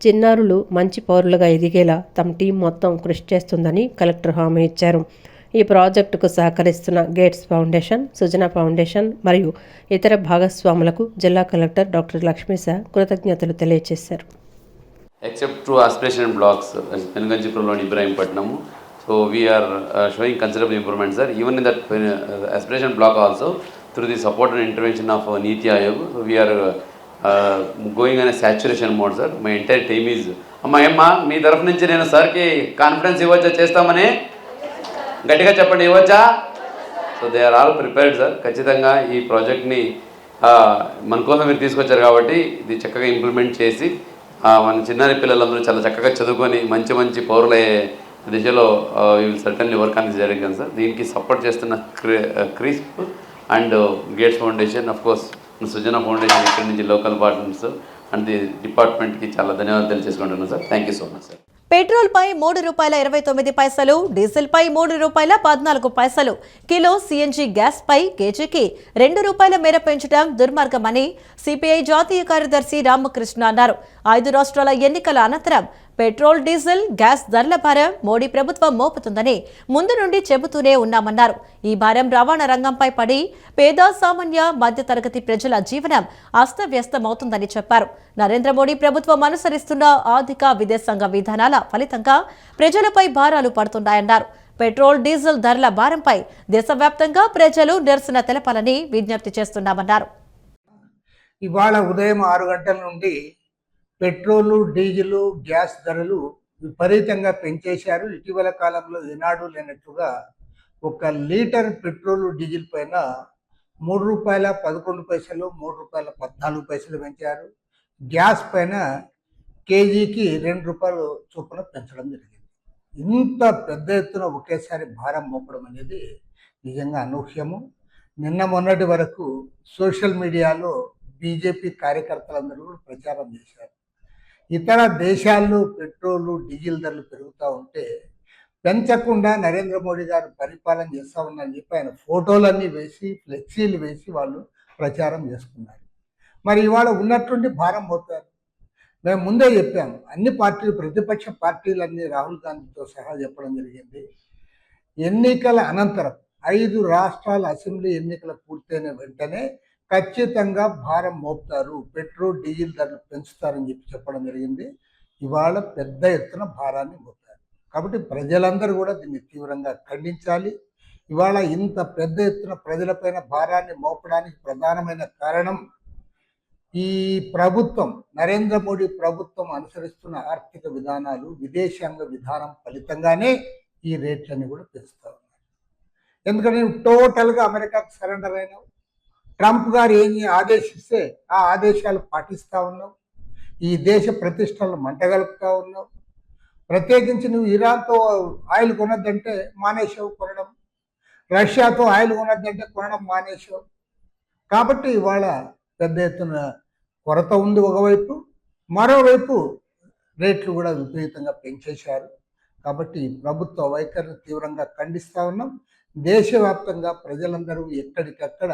చిన్నారులు మంచి పౌరులుగా ఎదిగేలా తమ టీం మొత్తం కృషి చేస్తుందని కలెక్టర్ హామీ ఇచ్చారు. ఈ ప్రాజెక్టుకు సహకరిస్తున్న గేట్స్ ఫౌండేషన్, సుజన ఫౌండేషన్ మరియు ఇతర భాగస్వాములకు జిల్లా కలెక్టర్ డాక్టర్ లక్ష్మీస కృతజ్ఞతలు తెలియజేశారు. Except 2 aspiration blocks, Penganchipurlo and Ibrahimapatnam, so we are showing considerable improvements there. Even in that aspiration block also, through the support and intervention of Niti Ayog, so we are going on a saturation mode, sir. My entire team is Amma మీ తరఫు నుంచి నేను సార్కి confidence ఇవ్వచ్చా, చేస్తామని గట్టిగా చెప్పండి, ఇవ్వచ్చా? So they are all prepared sir. ఖచ్చితంగా ఈ ప్రాజెక్ట్ని మన కోసం మీరు తీసుకొచ్చారు కాబట్టి ఇది చక్కగా ఇంప్లిమెంట్ చేసి మన చిన్నారి పిల్లలందరూ చాలా చక్కగా చదువుకొని మంచి మంచి పౌరులయ్యే దిశలో విల్ సర్టన్లీ వర్క్ అనేది జరిగింది సార్. దీనికి సపోర్ట్ చేస్తున్న crisp and gates foundation, of course Sujana foundation, ఇక్కడి నుంచి లోకల్ పార్ట్నర్స్ అండ్ ది డిపార్ట్మెంట్కి చాలా ధన్యవాదాలు తెలియజేసుకుంటున్నాను sir. Thank you so much sir. Petrol పై ₹3.29, డీజిల్ పై ₹3.14, కిలో CNG గ్యాస్ పై కేజీకి ₹2 మేర పెంచడం దుర్మార్గమని సిపిఐ జాతీయ కార్యదర్శి రామకృష్ణ అన్నారు. 5 రాష్ట్రాల ఎన్నికల అనంతరం పెట్రోల్, డీజిల్, గ్యాస్ ధరల భారం మోడీ ప్రభుత్వం మోపుతుందని ముందు నుండి చెబుతూనే ఉన్నామన్నారు. ఈ భారం రవాణా రంగంపై పడి పేద, సామాన్య, మధ్యతరగతి ప్రజల జీవనం అస్తవ్యస్తమవుతుందని చెప్పారు. నరేంద్ర మోడీ ప్రభుత్వం అనుసరిస్తున్న ఆర్థిక విదేశాంగ విధానాల ఫలితంగా ప్రజలపై భారాలు పడుతున్నాయన్నారు. పెట్రోల్, డీజిల్ ధరల భారంపై దేశవ్యాప్తంగా ప్రజలు నిరసన తెలపాలని విజ్ఞప్తి చేస్తున్నామన్నారు. ఇవాళ ఉదయం 6 గంటల నుండి పెట్రోలు, డీజిలు, గ్యాస్ ధరలు విపరీతంగా పెంచేశారు. ఇటీవల కాలంలో ఏనాడు లేనట్టుగా ఒక లీటర్ పెట్రోల్ డీజిల్ పైన ₹3.11, ₹3.14 పెంచారు. గ్యాస్ పైన కేజీకి ₹2 చొప్పున పెంచడం జరిగింది. ఇంత పెద్ద ఎత్తున ఒకేసారి భారం మోపడం అనేది నిజంగా అనూహ్యము. నిన్న మొన్నటి వరకు సోషల్ మీడియాలో బీజేపీ కార్యకర్తలందరూ కూడా ప్రచారం చేశారు. ఇతర దేశాల్లో పెట్రోలు డీజిల్ ధరలు పెరుగుతూ ఉంటే పెంచకుండా నరేంద్ర మోడీ గారు పరిపాలన చేస్తూ ఉన్నారని చెప్పి ఆయన ఫోటోలన్నీ వేసి ఫ్లెక్సీలు వేసి వాళ్ళు ప్రచారం చేసుకున్నారు. మరి ఇవాళ ఉన్నటువంటి భారం మోపారు. మేము ముందే చెప్పాము, అన్ని పార్టీలు, ప్రతిపక్ష పార్టీలన్నీ రాహుల్ గాంధీతో సహా చెప్పడం జరిగింది. ఎన్నికల అనంతరం 5 రాష్ట్రాల అసెంబ్లీ ఎన్నికలు పూర్తయిన వెంటనే ఖచ్చితంగా భారం మోపుతారు, పెట్రోల్ డీజిల్ ధరలు పెంచుతారని చెప్పడం జరిగింది. ఇవాళ పెద్ద ఎత్తున భారాన్ని మోపుతారు. కాబట్టి ప్రజలందరూ కూడా దీన్ని తీవ్రంగా ఖండించాలి. ఇవాళ ఇంత పెద్ద ఎత్తున ప్రజలపైన భారాన్ని మోపడానికి ప్రధానమైన కారణం ఈ ప్రభుత్వం, నరేంద్ర మోడీ ప్రభుత్వం అనుసరిస్తున్న ఆర్థిక విధానాలు, విదేశాంగ విధానం ఫలితంగానే ఈ రేట్లన్నీ కూడా పెంచుతా ఉన్నారు. ఎందుకంటే టోటల్గా అమెరికాకు సరెండర్ అయినావు. ట్రంప్ గారు ఏం ఆదేశిస్తే ఆ ఆదేశాలు పాటిస్తూ ఉన్నావు. ఈ దేశ ప్రతిష్టలను మంటగలుపుతూ ఉన్నావు. ప్రత్యేకించి నువ్వు ఇరాన్తో ఆయిల్ కొనొద్దంటే మానేసావు కొనడం, రష్యాతో ఆయిల్ కొనొద్దంటే కొనడం మానేసావు. కాబట్టి ఇవాళ పెద్ద ఎత్తున కొరత ఉంది ఒకవైపు, మరోవైపు రేట్లు కూడా విపరీతంగా పెంచేశారు. కాబట్టి ప్రభుత్వ వైఖరిని తీవ్రంగా ఖండిస్తూ ఉన్నాం. దేశవ్యాప్తంగా ప్రజలందరూ ఎక్కడికక్కడ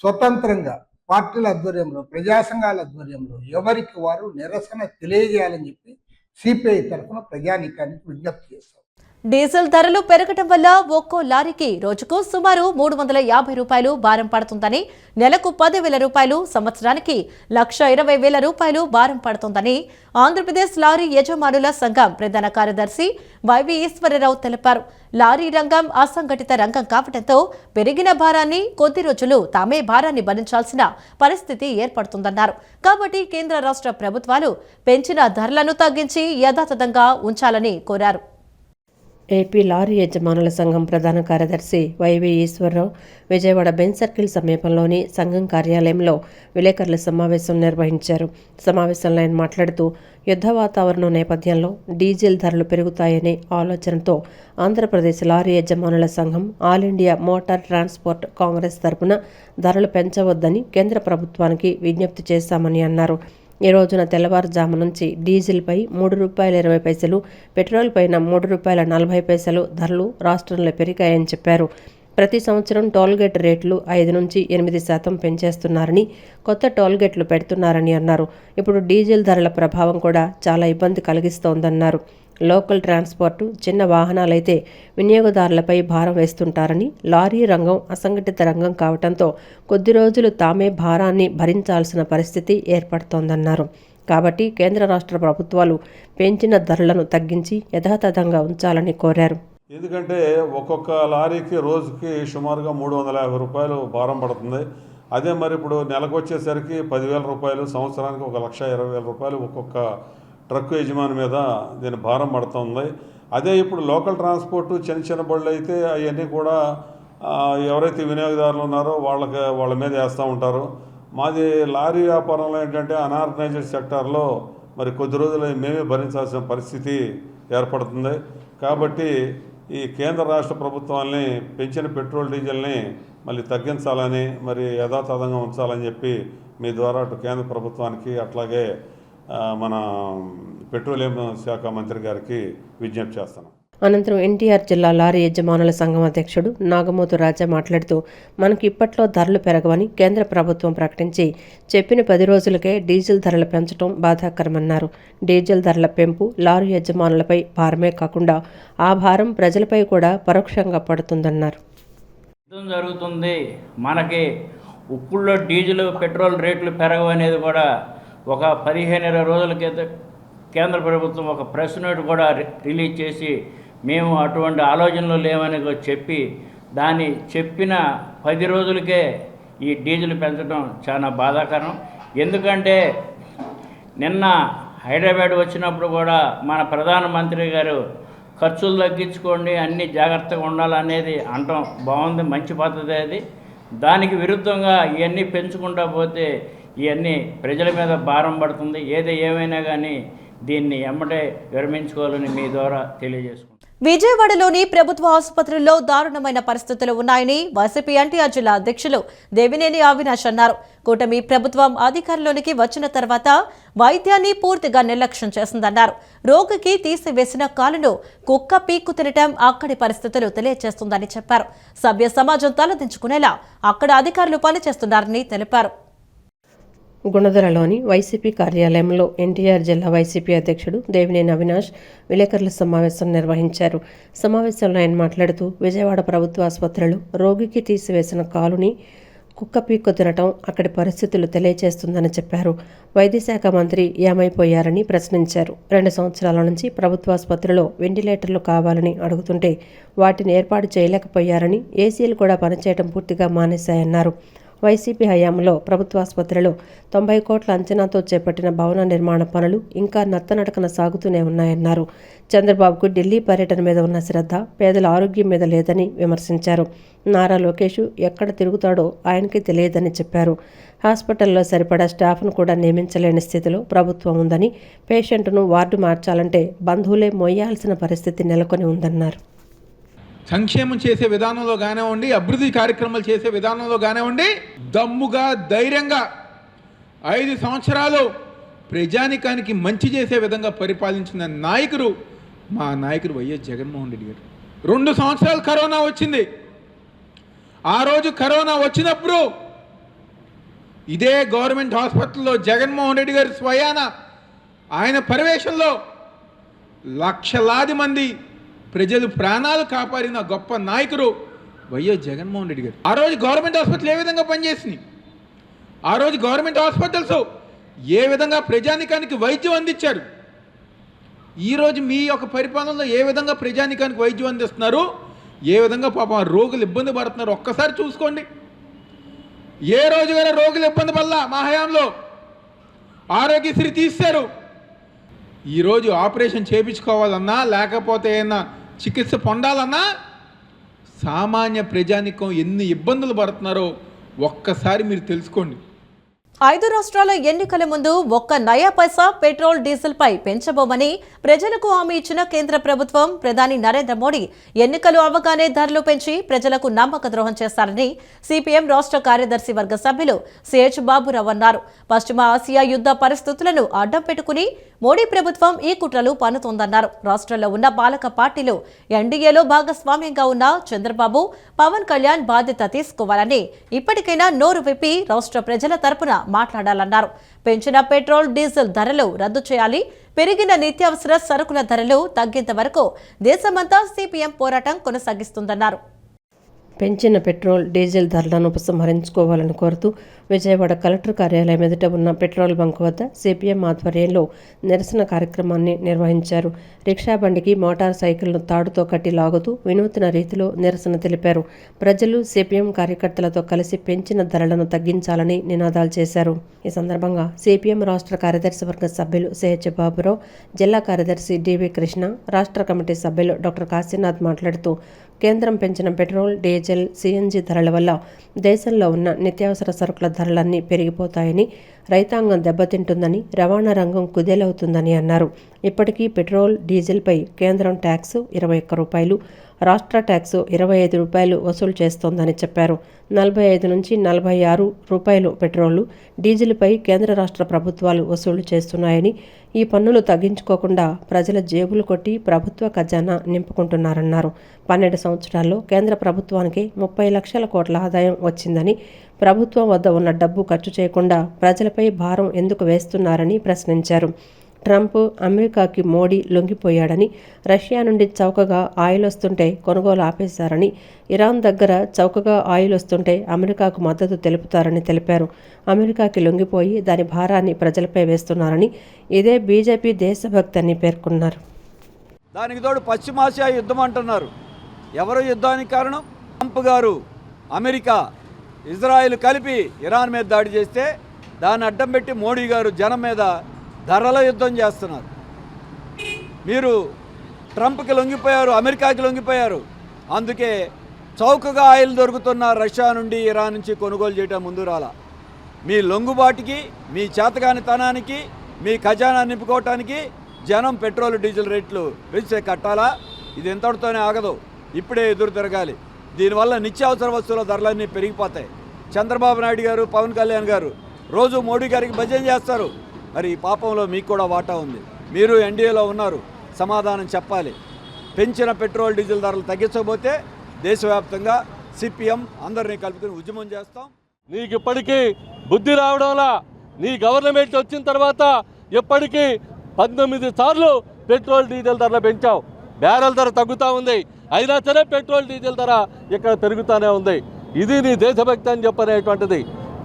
స్వతంత్రంగా పార్టీల ఆధ్వర్యంలో, ప్రజా సంఘాల ఆధ్వర్యంలో ఎవరికి వారు నిరసన తెలియజేయాలని చెప్పి సిపిఐ తరఫున ప్రజానీకానికి విజ్ఞప్తి చేస్తాం. డీజిల్ ధరలు పెరగడం వల్ల ఒక్కో లారీకి రోజుకు సుమారు ₹350 భారం పడుతుందని, నెలకు ₹10,000, సంవత్సరానికి ₹120,000 భారం పడుతుందని ఆంధ్రప్రదేశ్ లారీ యజమానుల సంఘం ప్రధాన కార్యదర్శి వైవి ఈశ్వరరావు తెలిపారు. లారీ రంగం అసంఘటిత రంగం కావడంతో పెరిగిన భారాన్ని కొద్ది రోజులు తామే భారాన్ని భరించాల్సిన పరిస్థితి ఏర్పడుతుందన్నారు. కాబట్టి కేంద్ర రాష్ట్ర ప్రభుత్వాలు పెంచిన ధరలను తగ్గించి యథాతథంగా ఉంచాలని కోరారు. ఏపీ లారీ యజమానుల సంఘం ప్రధాన కార్యదర్శి Y V Eswara Rao Vijayawada bench circle సమీపంలోని సంఘం కార్యాలయంలో విలేకరుల సమావేశం నిర్వహించారు. సమావేశంలో ఆయన మాట్లాడుతూ యుద్ధ వాతావరణం నేపథ్యంలో డీజిల్ ధరలు పెరుగుతాయనే ఆలోచనతో ఆంధ్రప్రదేశ్ లారీ యజమానుల సంఘం all India motor transport Congress తరపున ధరలు పెంచవద్దని కేంద్ర ప్రభుత్వానికి విజ్ఞప్తి చేశామని అన్నారు. ఈ రోజున తెల్లవారుజాము నుంచి డీజిల్పై ₹3.20, పెట్రోల్ పైన ₹3.40 ధరలు రాష్ట్రంలో పెరిగాయని చెప్పారు. ప్రతి సంవత్సరం టోల్గేట్ రేట్లు 5 నుంచి 8% పెంచేస్తున్నారని, కొత్త టోల్గేట్లు పెడుతున్నారని అన్నారు. ఇప్పుడు డీజిల్ ధరల ప్రభావం కూడా చాలా ఇబ్బంది కలిగిస్తోందన్నారు. లోకల్ ట్రాన్స్పోర్టు, చిన్న వాహనాలైతే వినియోగదారులపై భారం వేస్తుంటారని, లారీ రంగం అసంఘటిత రంగం కావడంతో కొద్ది రోజులు తామే భారాన్ని భరించాల్సిన పరిస్థితి ఏర్పడుతోందన్నారు. కాబట్టి కేంద్ర రాష్ట్ర ప్రభుత్వాలు పెంచిన ధరలను తగ్గించి యథాతథంగా ఉంచాలని కోరారు. ఎందుకంటే ఒక్కొక్క లారీకి రోజుకి సుమారుగా ₹350 భారం పడుతుంది. అదే మరి ఇప్పుడు నెలకు వచ్చేసరికి ₹10,000, సంవత్సరానికి ₹1,20,000 ఒక్కొక్క ట్రక్ యజమాని మీద దీని భారం పడుతుంది. అదే ఇప్పుడు లోకల్ ట్రాన్స్పోర్టు చిన్న చిన్న బళ్ళు అయితే అవన్నీ కూడా ఎవరైతే వినియోగదారులు ఉన్నారో వాళ్ళ మీద వేస్తూ ఉంటారు. మాది లారీ వ్యాపారంలో ఏంటంటే అనార్గనైజ్డ్ సెక్టార్లో మరి కొద్ది రోజులు మేమే భరించాల్సిన పరిస్థితి ఏర్పడుతుంది. కాబట్టి ఈ కేంద్ర రాష్ట్ర ప్రభుత్వాల్ని పెంచిన పెట్రోల్ డీజిల్ని మళ్ళీ తగ్గించాలని, మరి యథాతథంగా ఉంచాలని చెప్పి మీ ద్వారా అటు కేంద్ర ప్రభుత్వానికి అట్లాగే మన పెట్రోలియం శాఖ మంత్రి గారికి విజ్ఞప్తి చేస్తున్నాం. అనంతరం ఎన్టీఆర్ జిల్లా లారీ యజమానుల సంఘం అధ్యక్షుడు నాగమోతు రాజా మాట్లాడుతూ మనకి ఇప్పట్లో ధరలు పెరగవని కేంద్ర ప్రభుత్వం ప్రకటించి చెప్పిన 10 రోజులకే డీజిల్ ధరలు పెంచడం బాధాకరమన్నారు. డీజిల్ ధరల పెంపు లారీ యజమానులపై భారమే కాకుండా ఆ భారం ప్రజలపై కూడా పరోక్షంగా పడుతుందన్నారు. జరుగుతుంది మనకి ఉప్పుల్లో డీజిల్ పెట్రోల్ రేట్లు పెరగవనేది కూడా ఒక 15-20 రోజుల క్రితం కేంద్ర ప్రభుత్వం ఒక ప్రెస్ నోట్ కూడా రిలీజ్ చేసి మేము అటువంటి ఆలోచనలు లేవని చెప్పి దాన్ని చెప్పిన 10 రోజులకే ఈ డీజిల్ పెంచడం చాలా బాధాకరం. ఎందుకంటే నిన్న హైదరాబాద్ వచ్చినప్పుడు కూడా మన ప్రధానమంత్రి గారు ఖర్చులు తగ్గించుకోండి, అన్ని జాగ్రత్తగా ఉండాలనేది అంటాం బాగుంది, మంచి పద్ధతి అది. దానికి విరుద్ధంగా ఇవన్నీ పెంచుకుంటా పోతే ఇవన్నీ ప్రజల మీద భారం పడుతుంది. ఏది ఏమైనా కానీ దీన్ని ఎమ్మటే విరమించుకోవాలని మీ ద్వారా తెలియజేసుకుంటాం. విజయవాడలోని ప్రభుత్వ ఆసుపత్రుల్లో దారుణమైన పరిస్థితులు ఉన్నాయని వైసీపీ ఎన్టీఆర్ జిల్లా అధ్యక్షులు దేవినేని అవినాష్ అన్నారు. కూటమి ప్రభుత్వం అధికారంలోనికి వచ్చిన తర్వాత వైద్యాన్ని పూర్తిగా నిర్లక్ష్యం చేసిందన్నారు. రోగికి తీసివేసిన కాలును కుక్క పీక్కు తినటం అక్కడి పరిస్థితులు తెలియజేస్తుందని చెప్పారు. సభ్య సమాజం తలదించుకునేలా అక్కడ అధికారులు పనిచేస్తున్నారని తెలిపారు. గుణదలలోని వైసీపీ కార్యాలయంలో ఎన్టీఆర్ జిల్లా వైసీపీ అధ్యక్షుడు దేవినేని అవినాష్ విలేకరుల సమావేశం నిర్వహించారు. సమావేశంలో ఆయన మాట్లాడుతూ విజయవాడ ప్రభుత్వ ఆసుపత్రిలో రోగికి తీసివేసిన కాలుని కుక్క పీక్కు తినటం అక్కడి పరిస్థితులు తెలియజేస్తుందని చెప్పారు. వైద్యశాఖ మంత్రి ఏమైపోయారని ప్రశ్నించారు. 2 సంవత్సరాల నుంచి ప్రభుత్వ ఆసుపత్రిలో వెంటిలేటర్లు కావాలని అడుగుతుంటే వాటిని ఏర్పాటు చేయలేకపోయారని, ఏసీలు కూడా పనిచేయడం పూర్తిగా మానేశాయన్నారు. వైసీపీ హయాంలో ప్రభుత్వ ఆసుపత్రిలో 90 కోట్ల అంచనాతో చేపట్టిన భవన నిర్మాణ పనులు ఇంకా నత్తనడకన సాగుతూనే ఉన్నాయన్నారు. చంద్రబాబుకు ఢిల్లీ పర్యటన మీద ఉన్న శ్రద్ధ పేదల ఆరోగ్యం మీద లేదని విమర్శించారు. నారా లోకేష్ ఎక్కడ తిరుగుతాడో ఆయనకి తెలియదని చెప్పారు. హాస్పిటల్లో సరిపడా స్టాఫ్ను కూడా నియమించలేని స్థితిలో ప్రభుత్వం ఉందని, పేషెంట్ను వార్డు మార్చాలంటే బంధువులే మోయాల్సిన పరిస్థితి నెలకొని ఉందన్నారు. సంక్షేమం చేసే విధానంలో కానివ్వండి, అభివృద్ధి కార్యక్రమాలు చేసే విధానంలో కానివ్వండి, దమ్ముగా ధైర్యంగా 5 సంవత్సరాలు ప్రజానికానికి మంచి చేసే విధంగా పరిపాలించిన నాయకుడు మా నాయకుడు వైఎస్ జగన్మోహన్ రెడ్డి గారు. 2 సంవత్సరాలు కరోనా వచ్చింది. ఆ రోజు కరోనా వచ్చినప్పుడు ఇదే గవర్నమెంట్ హాస్పిటల్లో జగన్మోహన్ రెడ్డి గారి స్వయాన ఆయన పర్యవేక్షణలో లక్షలాది మంది ప్రజలు ప్రాణాలు కాపాడిన గొప్ప నాయకుడు వైఎస్ జగన్మోహన్ రెడ్డి గారు. ఆ రోజు గవర్నమెంట్ హాస్పిటల్ ఏ విధంగా పనిచేసినాయి, ఆ రోజు గవర్నమెంట్ హాస్పిటల్స్ ఏ విధంగా ప్రజానికానికి వైద్యం అందించారు, ఈరోజు మీ యొక్క పరిపాలనలో ఏ విధంగా ప్రజానికానికి వైద్యం అందిస్తున్నారు, ఏ విధంగా పాపం రోగులు ఇబ్బంది పడుతున్నారు ఒక్కసారి చూసుకోండి. ఏ రోజుగా రోగులు ఇబ్బంది పడలా మా హయాంలో. ఆరోగ్యశ్రీ తీశారు. ఈరోజు ఆపరేషన్ చేయించుకోవాలన్నా లేకపోతే ఏదైనా చికిత్స పొందాలన్నా సామాన్య ప్రజానికం ఎన్ని ఇబ్బందులు పడుతున్నారో ఒక్కసారి మీరు తెలుసుకోండి. 5 రాష్ట్రాల ఎన్నికల ముందు ఒక్క నయా పైసా పెట్రోల్ డీజిల్ పై పెంచబోమని ప్రజలకు హామీ ఇచ్చిన కేంద్ర ప్రభుత్వం ప్రధాని నరేంద్ర మోడీ ఎన్నికలు అవగానే ధరలు పెంచి ప్రజలకు నమ్మక ద్రోహం చేస్తారని సిపిఎం రాష్ట్ర కార్యదర్శి వర్గ సభ్యులు సిహెచ్ బాబురావు అన్నారు. పశ్చిమ ఆసియా యుద్ధ పరిస్థితులను అడ్డం పెట్టుకుని మోడీ ప్రభుత్వం ఈ కుట్రలు పన్నుతోందన్నారు. రాష్ట్రంలో ఉన్న పాలక పార్టీలు ఎన్డీఏలో భాగస్వామ్యంగా ఉన్న చంద్రబాబు, పవన్ కళ్యాణ్ బాధ్యత తీసుకోవాలని, ఇప్పటికైనా నోరు విప్పి రాష్ట్ర ప్రజల తరపున మాట్లాడాలన్నారు. పెంచిన పెట్రోల్ డీజిల్ ధరలు రద్దు చేయాలి, పెరిగిన నిత్యావసర సరుకుల ధరలు తగ్గేంత వరకు దేశమంతా సిపిఎం పోరాటం కొనసాగిస్తుందన్నారు. పెంచిన పెట్రోల్ డీజిల్ ధరలను ఉపసంహరించుకోవాలని కోరుతూ విజయవాడ కలెక్టర్ కార్యాలయం ఎదుట ఉన్న పెట్రోల్ బంక్ వద్ద సిపిఎం ఆధ్వర్యంలో నిరసన కార్యక్రమాన్ని నిర్వహించారు. రిక్షా బండికి మోటార్ సైకిల్ను తాడుతో కట్టి లాగుతూ వినూత్న రీతిలో నిరసన తెలిపారు. ప్రజలు సిపిఎం కార్యకర్తలతో కలిసి పెంచిన ధరలను తగ్గించాలని నినాదాలు చేశారు. ఈ సందర్భంగా సిపిఎం రాష్ట్ర కార్యదర్శి వర్గ సభ్యులు సిహెచ్ బాబురావు, జిల్లా కార్యదర్శి డివి కృష్ణ, రాష్ట్ర కమిటీ సభ్యులు డాక్టర్ కాశీనాథ్ మాట్లాడుతూ కేంద్రం పెంచిన పెట్రోల్, డీజిల్, సిఎన్జి ధరల వల్ల దేశంలో ఉన్న నిత్యావసర సరుకుల ధరలన్నీ పెరిగిపోతాయని, రైతాంగం దెబ్బతింటుందని, రవాణా రంగం కుదేలవుతుందని అన్నారు. ఇప్పటికీ పెట్రోల్, డీజిల్పై కేంద్రం ట్యాక్స్ 21 రూపాయలు, రాష్ట్ర ట్యాక్స్ 25 రూపాయలు వసూలు చేస్తోందని చెప్పారు. 45 నుంచి 46 రూపాయలు పెట్రోలు, డీజిల్పై కేంద్ర రాష్ట్ర ప్రభుత్వాలు వసూలు చేస్తున్నాయని, ఈ పన్నులు తగ్గించుకోకుండా ప్రజల జేబులు కొట్టి ప్రభుత్వ ఖజానా నింపుకుంటున్నారన్నారు. 12 సంవత్సరాల్లో కేంద్ర ప్రభుత్వానికి 30 లక్షల కోట్ల ఆదాయం వచ్చిందని, ప్రభుత్వం వద్ద ఉన్న డబ్బు ఖర్చు చేయకుండా ప్రజలపై భారం ఎందుకు వేస్తున్నారని ప్రశ్నించారు. ట్రంప్, అమెరికాకి మోడీ లొంగిపోయాడని, రష్యా నుండి చౌకగా ఆయిల్ వస్తుంటే కొనుగోలు ఆపేశారని, ఇరాన్ దగ్గర చౌకగా ఆయిల్ వస్తుంటే అమెరికాకు మద్దతు తెలుపుతారని తెలిపారు. అమెరికాకి లొంగిపోయి దాని భారాన్ని ప్రజలపై వేస్తున్నారని, ఇదే బీజేపీ దేశభక్తి అని పేర్కొన్నారు. దానికి తోడు పశ్చిమాసియా యుద్ధం అంటున్నారు. ఎవరు యుద్ధానికి కారణం? ట్రంప్ గారు, అమెరికా, ఇజ్రాయిల్ కలిపి ఇరాన్ మీద దాడి చేస్తే దాన్ని అడ్డం పెట్టి మోడీ గారు జనం మీద ధరల యుద్ధం చేస్తున్నారు. మీరు ట్రంప్కి లొంగిపోయారు, అమెరికాకి లొంగిపోయారు. అందుకే చౌకగా ఆయిల్ దొరుకుతున్న రష్యా నుండి, ఇరాన్ నుంచి కొనుగోలు చేయడం ముందు రాలా. మీ లొంగుబాటుకి, మీ చేతగానితనానికి, మీ ఖజానా నింపుకోవటానికి జనం పెట్రోల్ డీజిల్ రేట్లు పెంచే కట్టాలా? ఇది ఎంతటితోనే ఆగదు, ఇప్పుడే ఎదురు తిరగాలి. దీనివల్ల నిత్యావసర వస్తువుల ధరలన్నీ పెరిగిపోతాయి. చంద్రబాబు నాయుడు గారు, పవన్ కళ్యాణ్ గారు రోజు మోడీ గారికి భజన చేస్తారు. మరి ఈ పాపంలో మీకు కూడా వాటా ఉంది. మీరు ఎన్డీఏలో ఉన్నారు, సమాధానం చెప్పాలి. పెంచిన పెట్రోల్ డీజిల్ ధరలు తగ్గించకపోతే దేశవ్యాప్తంగా సిపిఎం అందరినీ కలుపుకుని ఉద్యమం చేస్తాం. నీకు ఇప్పటికీ బుద్ధి రావడంలా, నీ గవర్నమెంట్ వచ్చిన తర్వాత ఇప్పటికీ 19 సార్లు పెట్రోల్ డీజిల్ ధరలు పెంచావు. బ్యారెల్ ధర తగ్గుతూ ఉంది, అయినా సరే పెట్రోల్ డీజిల్ ధర ఇక్కడ పెరుగుతూనే ఉంది. ఇది నీ దేశభక్తి అని చెప్పనేటువంటిది.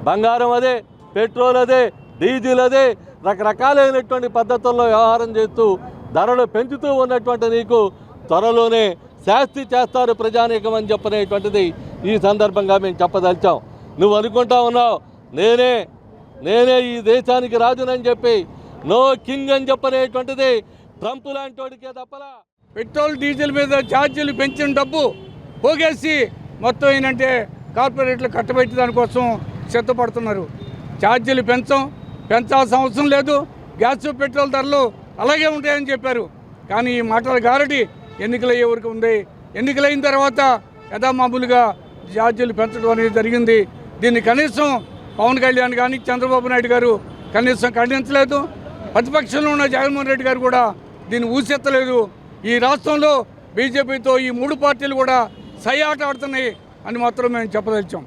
బంగారం అదే, పెట్రోల్ అదే, డీజిల్ అదే, రకరకాలైనటువంటి పద్ధతుల్లో వ్యవహారం చేస్తూ ధరలు పెంచుతూ ఉన్నటువంటి నీకు త్వరలోనే శాస్తి చేస్తారు ప్రజానీకం అని చెప్పనేటువంటిది ఈ సందర్భంగా మేము చెప్పదలిచాం. నువ్వు అనుకుంటా ఉన్నావు నేనే ఈ దేశానికి రాజునని చెప్పి. నో కింగ్ అని చెప్పనేటువంటిది ట్రంప్ లాంటి వాడికే తప్పలా. పెట్రోల్ డీజిల్ మీద ఛార్జీలు పెంచిన డబ్బు పోగేసి మొత్తం ఏంటంటే కార్పొరేట్లు కట్టబెట్టి దానికోసం సిద్ధపడుతున్నారు. ఛార్జీలు పెంచాల్సిన అవసరం లేదు, గ్యాస్ పెట్రోల్ ధరలు అలాగే ఉంటాయని చెప్పారు. కానీ ఈ మాటల గారడి ఎన్నికలయ్యే వరకు ఉంది. ఎన్నికలైన తర్వాత యథామామూలుగా ఛార్జీలు పెంచడం అనేది జరిగింది. దీన్ని కనీసం పవన్ కళ్యాణ్ కానీ చంద్రబాబు నాయుడు గారు కనీసం ఖండించలేదు. ప్రతిపక్షంలో ఉన్న జగన్మోహన్ రెడ్డి గారు కూడా దీన్ని ఊసెత్తలేదు. ఈ రాష్ట్రంలో బీజేపీతో ఈ 3 పార్టీలు కూడా సై ఆట ఆడుతున్నాయి అని మాత్రం మేము చెప్పదలిచాం.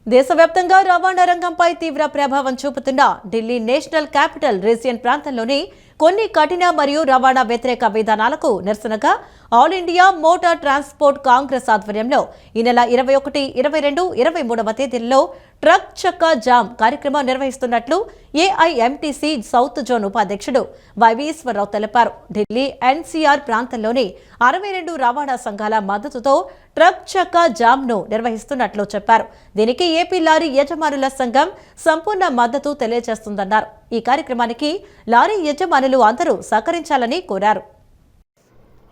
దేశవ్యాప్తంగా రవాణా రంగంపై తీవ్ర ప్రభావం చూపుతున్న ఢిల్లీ నేషనల్ క్యాపిటల్ రీజియన్ ప్రాంతంలోని కొన్ని కఠిన మరియు రవాణా వ్యతిరేక విధానాలకు నిరసనగా all India motor transport Congress ఆధ్వర్యంలో ఈ నెల 21, 22, 23వ తేదీల్లో ట్రక్ చక్కా జామ్ కార్యక్రమం నిర్వహిస్తున్నట్లు ఏఐఎంటీసీ సౌత్ జోన్ ఉపాధ్యక్షుడు వైవి ఈశ్వరరావు తెలిపారు. ఢిల్లీ ఎన్సీఆర్ ప్రాంతంలోని 62 రవాణా సంఘాల మద్దతుతో ట్రక్ చక్కా జామ్ను నిర్వహిస్తున్నట్లు చెప్పారు. దీనికి ఏపీ లారీ యజమానుల సంఘం సంపూర్ణ మద్దతు తెలియజేస్తుందన్నారు. ఈ కార్యక్రమానికి లారీ యజమానులు అందరూ సహకరించాలని కోరారు.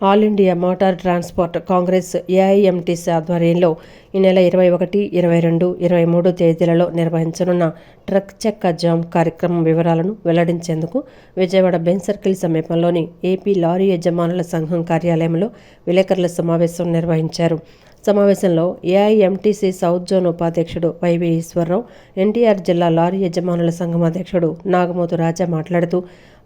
All India motor transport congress AIMTC ఆధ్వర్యంలో ఈ నెల 21, 22, 23 తేదీలలో నిర్వహించనున్న ట్రక్ చక్కా జామ్ కార్యక్రమం వివరాలను వెల్లడించేందుకు విజయవాడ బెంచ్ సర్కిల్ సమీపంలోని ఏపీ లారీ యజమానుల సంఘం కార్యాలయంలో విలేకరుల సమావేశం నిర్వహించారు. సమావేశంలో ఏఐఎంటీసీ సౌత్ జోన్ ఉపాధ్యక్షుడు వైవి ఈశ్వరరావు, ఎన్టీఆర్ జిల్లా లారీ యజమానుల సంఘం అధ్యక్షుడు నాగమోతు రాజా మాట్లాడుతూ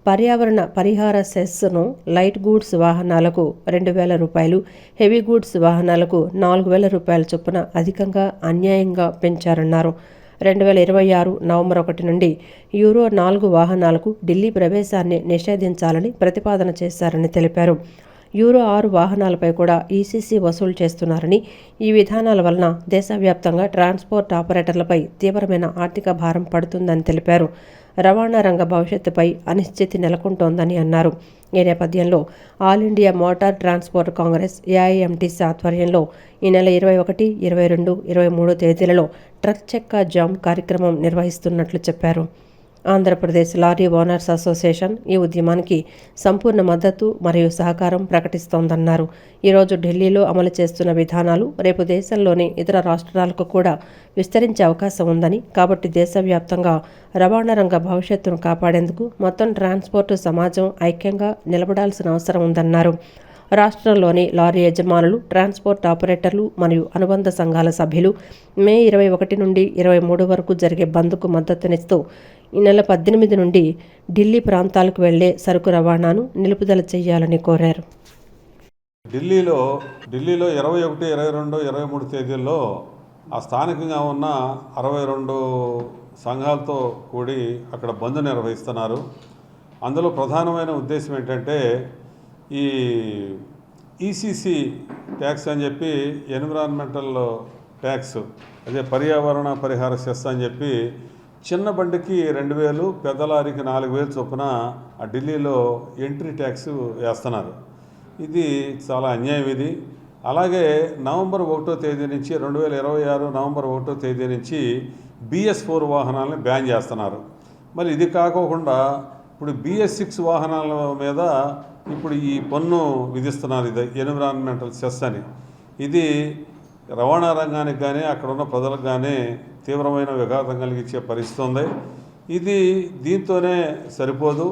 పర్యావరణ పరిహార సెస్ను లైట్ గూడ్స్ వాహనాలకు 2,000 రూపాయలు, హెవీ గూడ్స్ వాహనాలకు 4,000 రూపాయల చొప్పున అధికంగా అన్యాయంగా పెంచారన్నారు. 2026 నవంబర్ 1 నుండి యూరో 4 వాహనాలకు ఢిల్లీ ప్రవేశాన్ని నిషేధించాలని ప్రతిపాదన చేశారని తెలిపారు. యూరో 6 వాహనాలపై కూడా ఈసీసీ వసూలు చేస్తున్నారని, ఈ విధానాల వలన దేశవ్యాప్తంగా ట్రాన్స్పోర్ట్ ఆపరేటర్లపై తీవ్రమైన ఆర్థిక భారం పడుతుందని తెలిపారు. రవాణా రంగ భవిష్యత్తుపై అనిశ్చితి నెలకొంటోందని అన్నారు. ఈ నేపథ్యంలో all India motor transport congress AIMTC ఆధ్వర్యంలో ఈ నెల 21, 22, 23 తేదీలలో ట్రక్ చక్కా జామ్ కార్యక్రమం నిర్వహిస్తున్నట్లు చెప్పారు. ఆంధ్రప్రదేశ్ లారీ ఓనర్స్ అసోసియేషన్ ఈ ఉద్యమానికి సంపూర్ణ మద్దతు మరియు సహకారం ప్రకటిస్తోందన్నారు. ఈరోజు ఢిల్లీలో అమలు చేస్తున్న విధానాలు రేపు దేశంలోని ఇతర రాష్ట్రాలకు కూడా విస్తరించే అవకాశం ఉందని, కాబట్టి దేశవ్యాప్తంగా రవాణా రంగ భవిష్యత్తును కాపాడేందుకు మొత్తం ట్రాన్స్పోర్టు సమాజం ఐక్యంగా నిలబడాల్సిన అవసరం ఉందన్నారు. రాష్ట్రంలోని లారీ యజమానులు, ట్రాన్స్పోర్ట్ ఆపరేటర్లు మరియు అనుబంధ సంఘాల సభ్యులు మే 21 నుండి 23 వరకు జరిగే బంద్కు మద్దతునిస్తూ ఈ నెల 18 నుండి ఢిల్లీ ప్రాంతాలకు వెళ్లే సరుకు రవాణాను నిలుపుదల చేయాలని కోరారు. ఢిల్లీలో 21, 22, 23 తేదీల్లో ఆ స్థానికంగా ఉన్న 62 సంఘాలతో కూడి అక్కడ బంద్ నిర్వహిస్తున్నారు. అందులో ప్రధానమైన ఉద్దేశం ఏంటంటే ఈ ఈసీసీ ట్యాక్స్ అని చెప్పి ఎన్విరాన్మెంటల్ ట్యాక్స్, అదే పర్యావరణ పరిహార సెస్ అని చెప్పి చిన్న బండికి 2,000, పెద్ద లారీకి 4,000 చొప్పున ఆ ఢిల్లీలో ఎంట్రీ ట్యాక్స్ వేస్తున్నారు. ఇది చాలా అన్యాయం. ఇది అలాగే నవంబర్ 1వ తేదీ నుంచి 2026 నవంబర్ 1వ తేదీ నుంచి BS4 వాహనాలను బ్యాన్ చేస్తున్నారు. మరి ఇది కాకోకుండా ఇప్పుడు BS6 వాహనాల మీద ఇప్పుడు ఈ పన్ను విధిస్తున్నారు, ఇది ఎన్విరాన్మెంటల్ సెస్ అని. ఇది రవాణా రంగానికి కానీ అక్కడ ఉన్న ప్రజలకు కానీ తీవ్రమైన విఘాతం కలిగించే పరిస్థితి ఉంది. ఇది దీంతోనే సరిపోదు.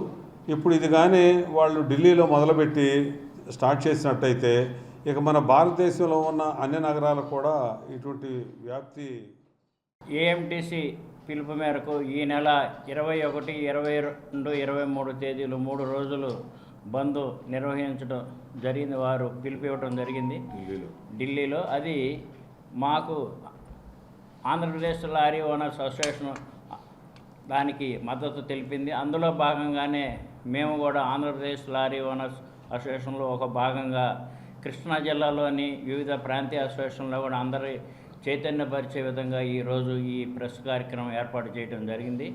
ఇప్పుడు ఇది కానీ వాళ్ళు ఢిల్లీలో మొదలుపెట్టి స్టార్ట్ చేసినట్టయితే ఇక మన భారతదేశంలో ఉన్న అన్ని నగరాలకు కూడా ఇటువంటి వ్యాప్తి. ఏఎంటీసీ పిలుపు మేరకు ఈ నెల 21, 22, 23 తేదీలు 3 రోజులు బంద్ నిర్వహించడం జరిగింది. వారు పిలుపు ఇవ్వడం జరిగింది ఢిల్లీలో. అది మాకు ఆంధ్రప్రదేశ్ లారీ ఓనర్స్ అసోసియేషన్ దానికి మద్దతు తెలిపింది. అందులో భాగంగానే మేము కూడా ఆంధ్రప్రదేశ్ లారీ ఓనర్స్ అసోసియేషన్లో ఒక భాగంగా కృష్ణా జిల్లాలోని వివిధ ప్రాంతీయ అసోసియేషన్లో కూడా అందరి చైతన్యపరిచే విధంగా ఈరోజు ఈ ప్రెస్ కార్యక్రమం ఏర్పాటు చేయడం జరిగింది.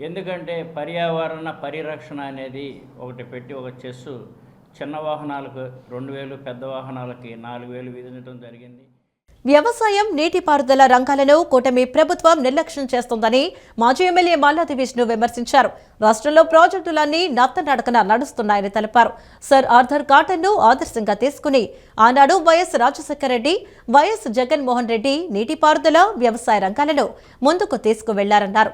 ఎందుకంటే పర్యావరణ పరిరక్షణ అనేది ఒకటి పెట్టి ఒక చెస్సు చిన్న వాహనాలకు 2,000, పెద్ద వాహనాలకి 4,000 విధించడం జరిగింది. వ్యవసాయం, నీటిపారుదల రంగాలను కూటమి ప్రభుత్వం నిర్లక్ష్యం చేస్తోందని మాజీ ఎమ్మెల్యే మల్లాది విష్ణు విమర్శించారు. రాష్ట్రంలో ప్రాజెక్టులన్నీ నత్తనడకన నడుస్తున్నాయని తెలిపారు. సర్ ఆర్థర్ కాటన్ను ఆదర్శంగా తీసుకుని ఆనాడు వైఎస్ రాజశేఖర రెడ్డి, వైఎస్ జగన్మోహన్ రెడ్డి నీటిపారుదల, వ్యవసాయ రంగాలను ముందుకు తీసుకువెళ్లారన్నారు.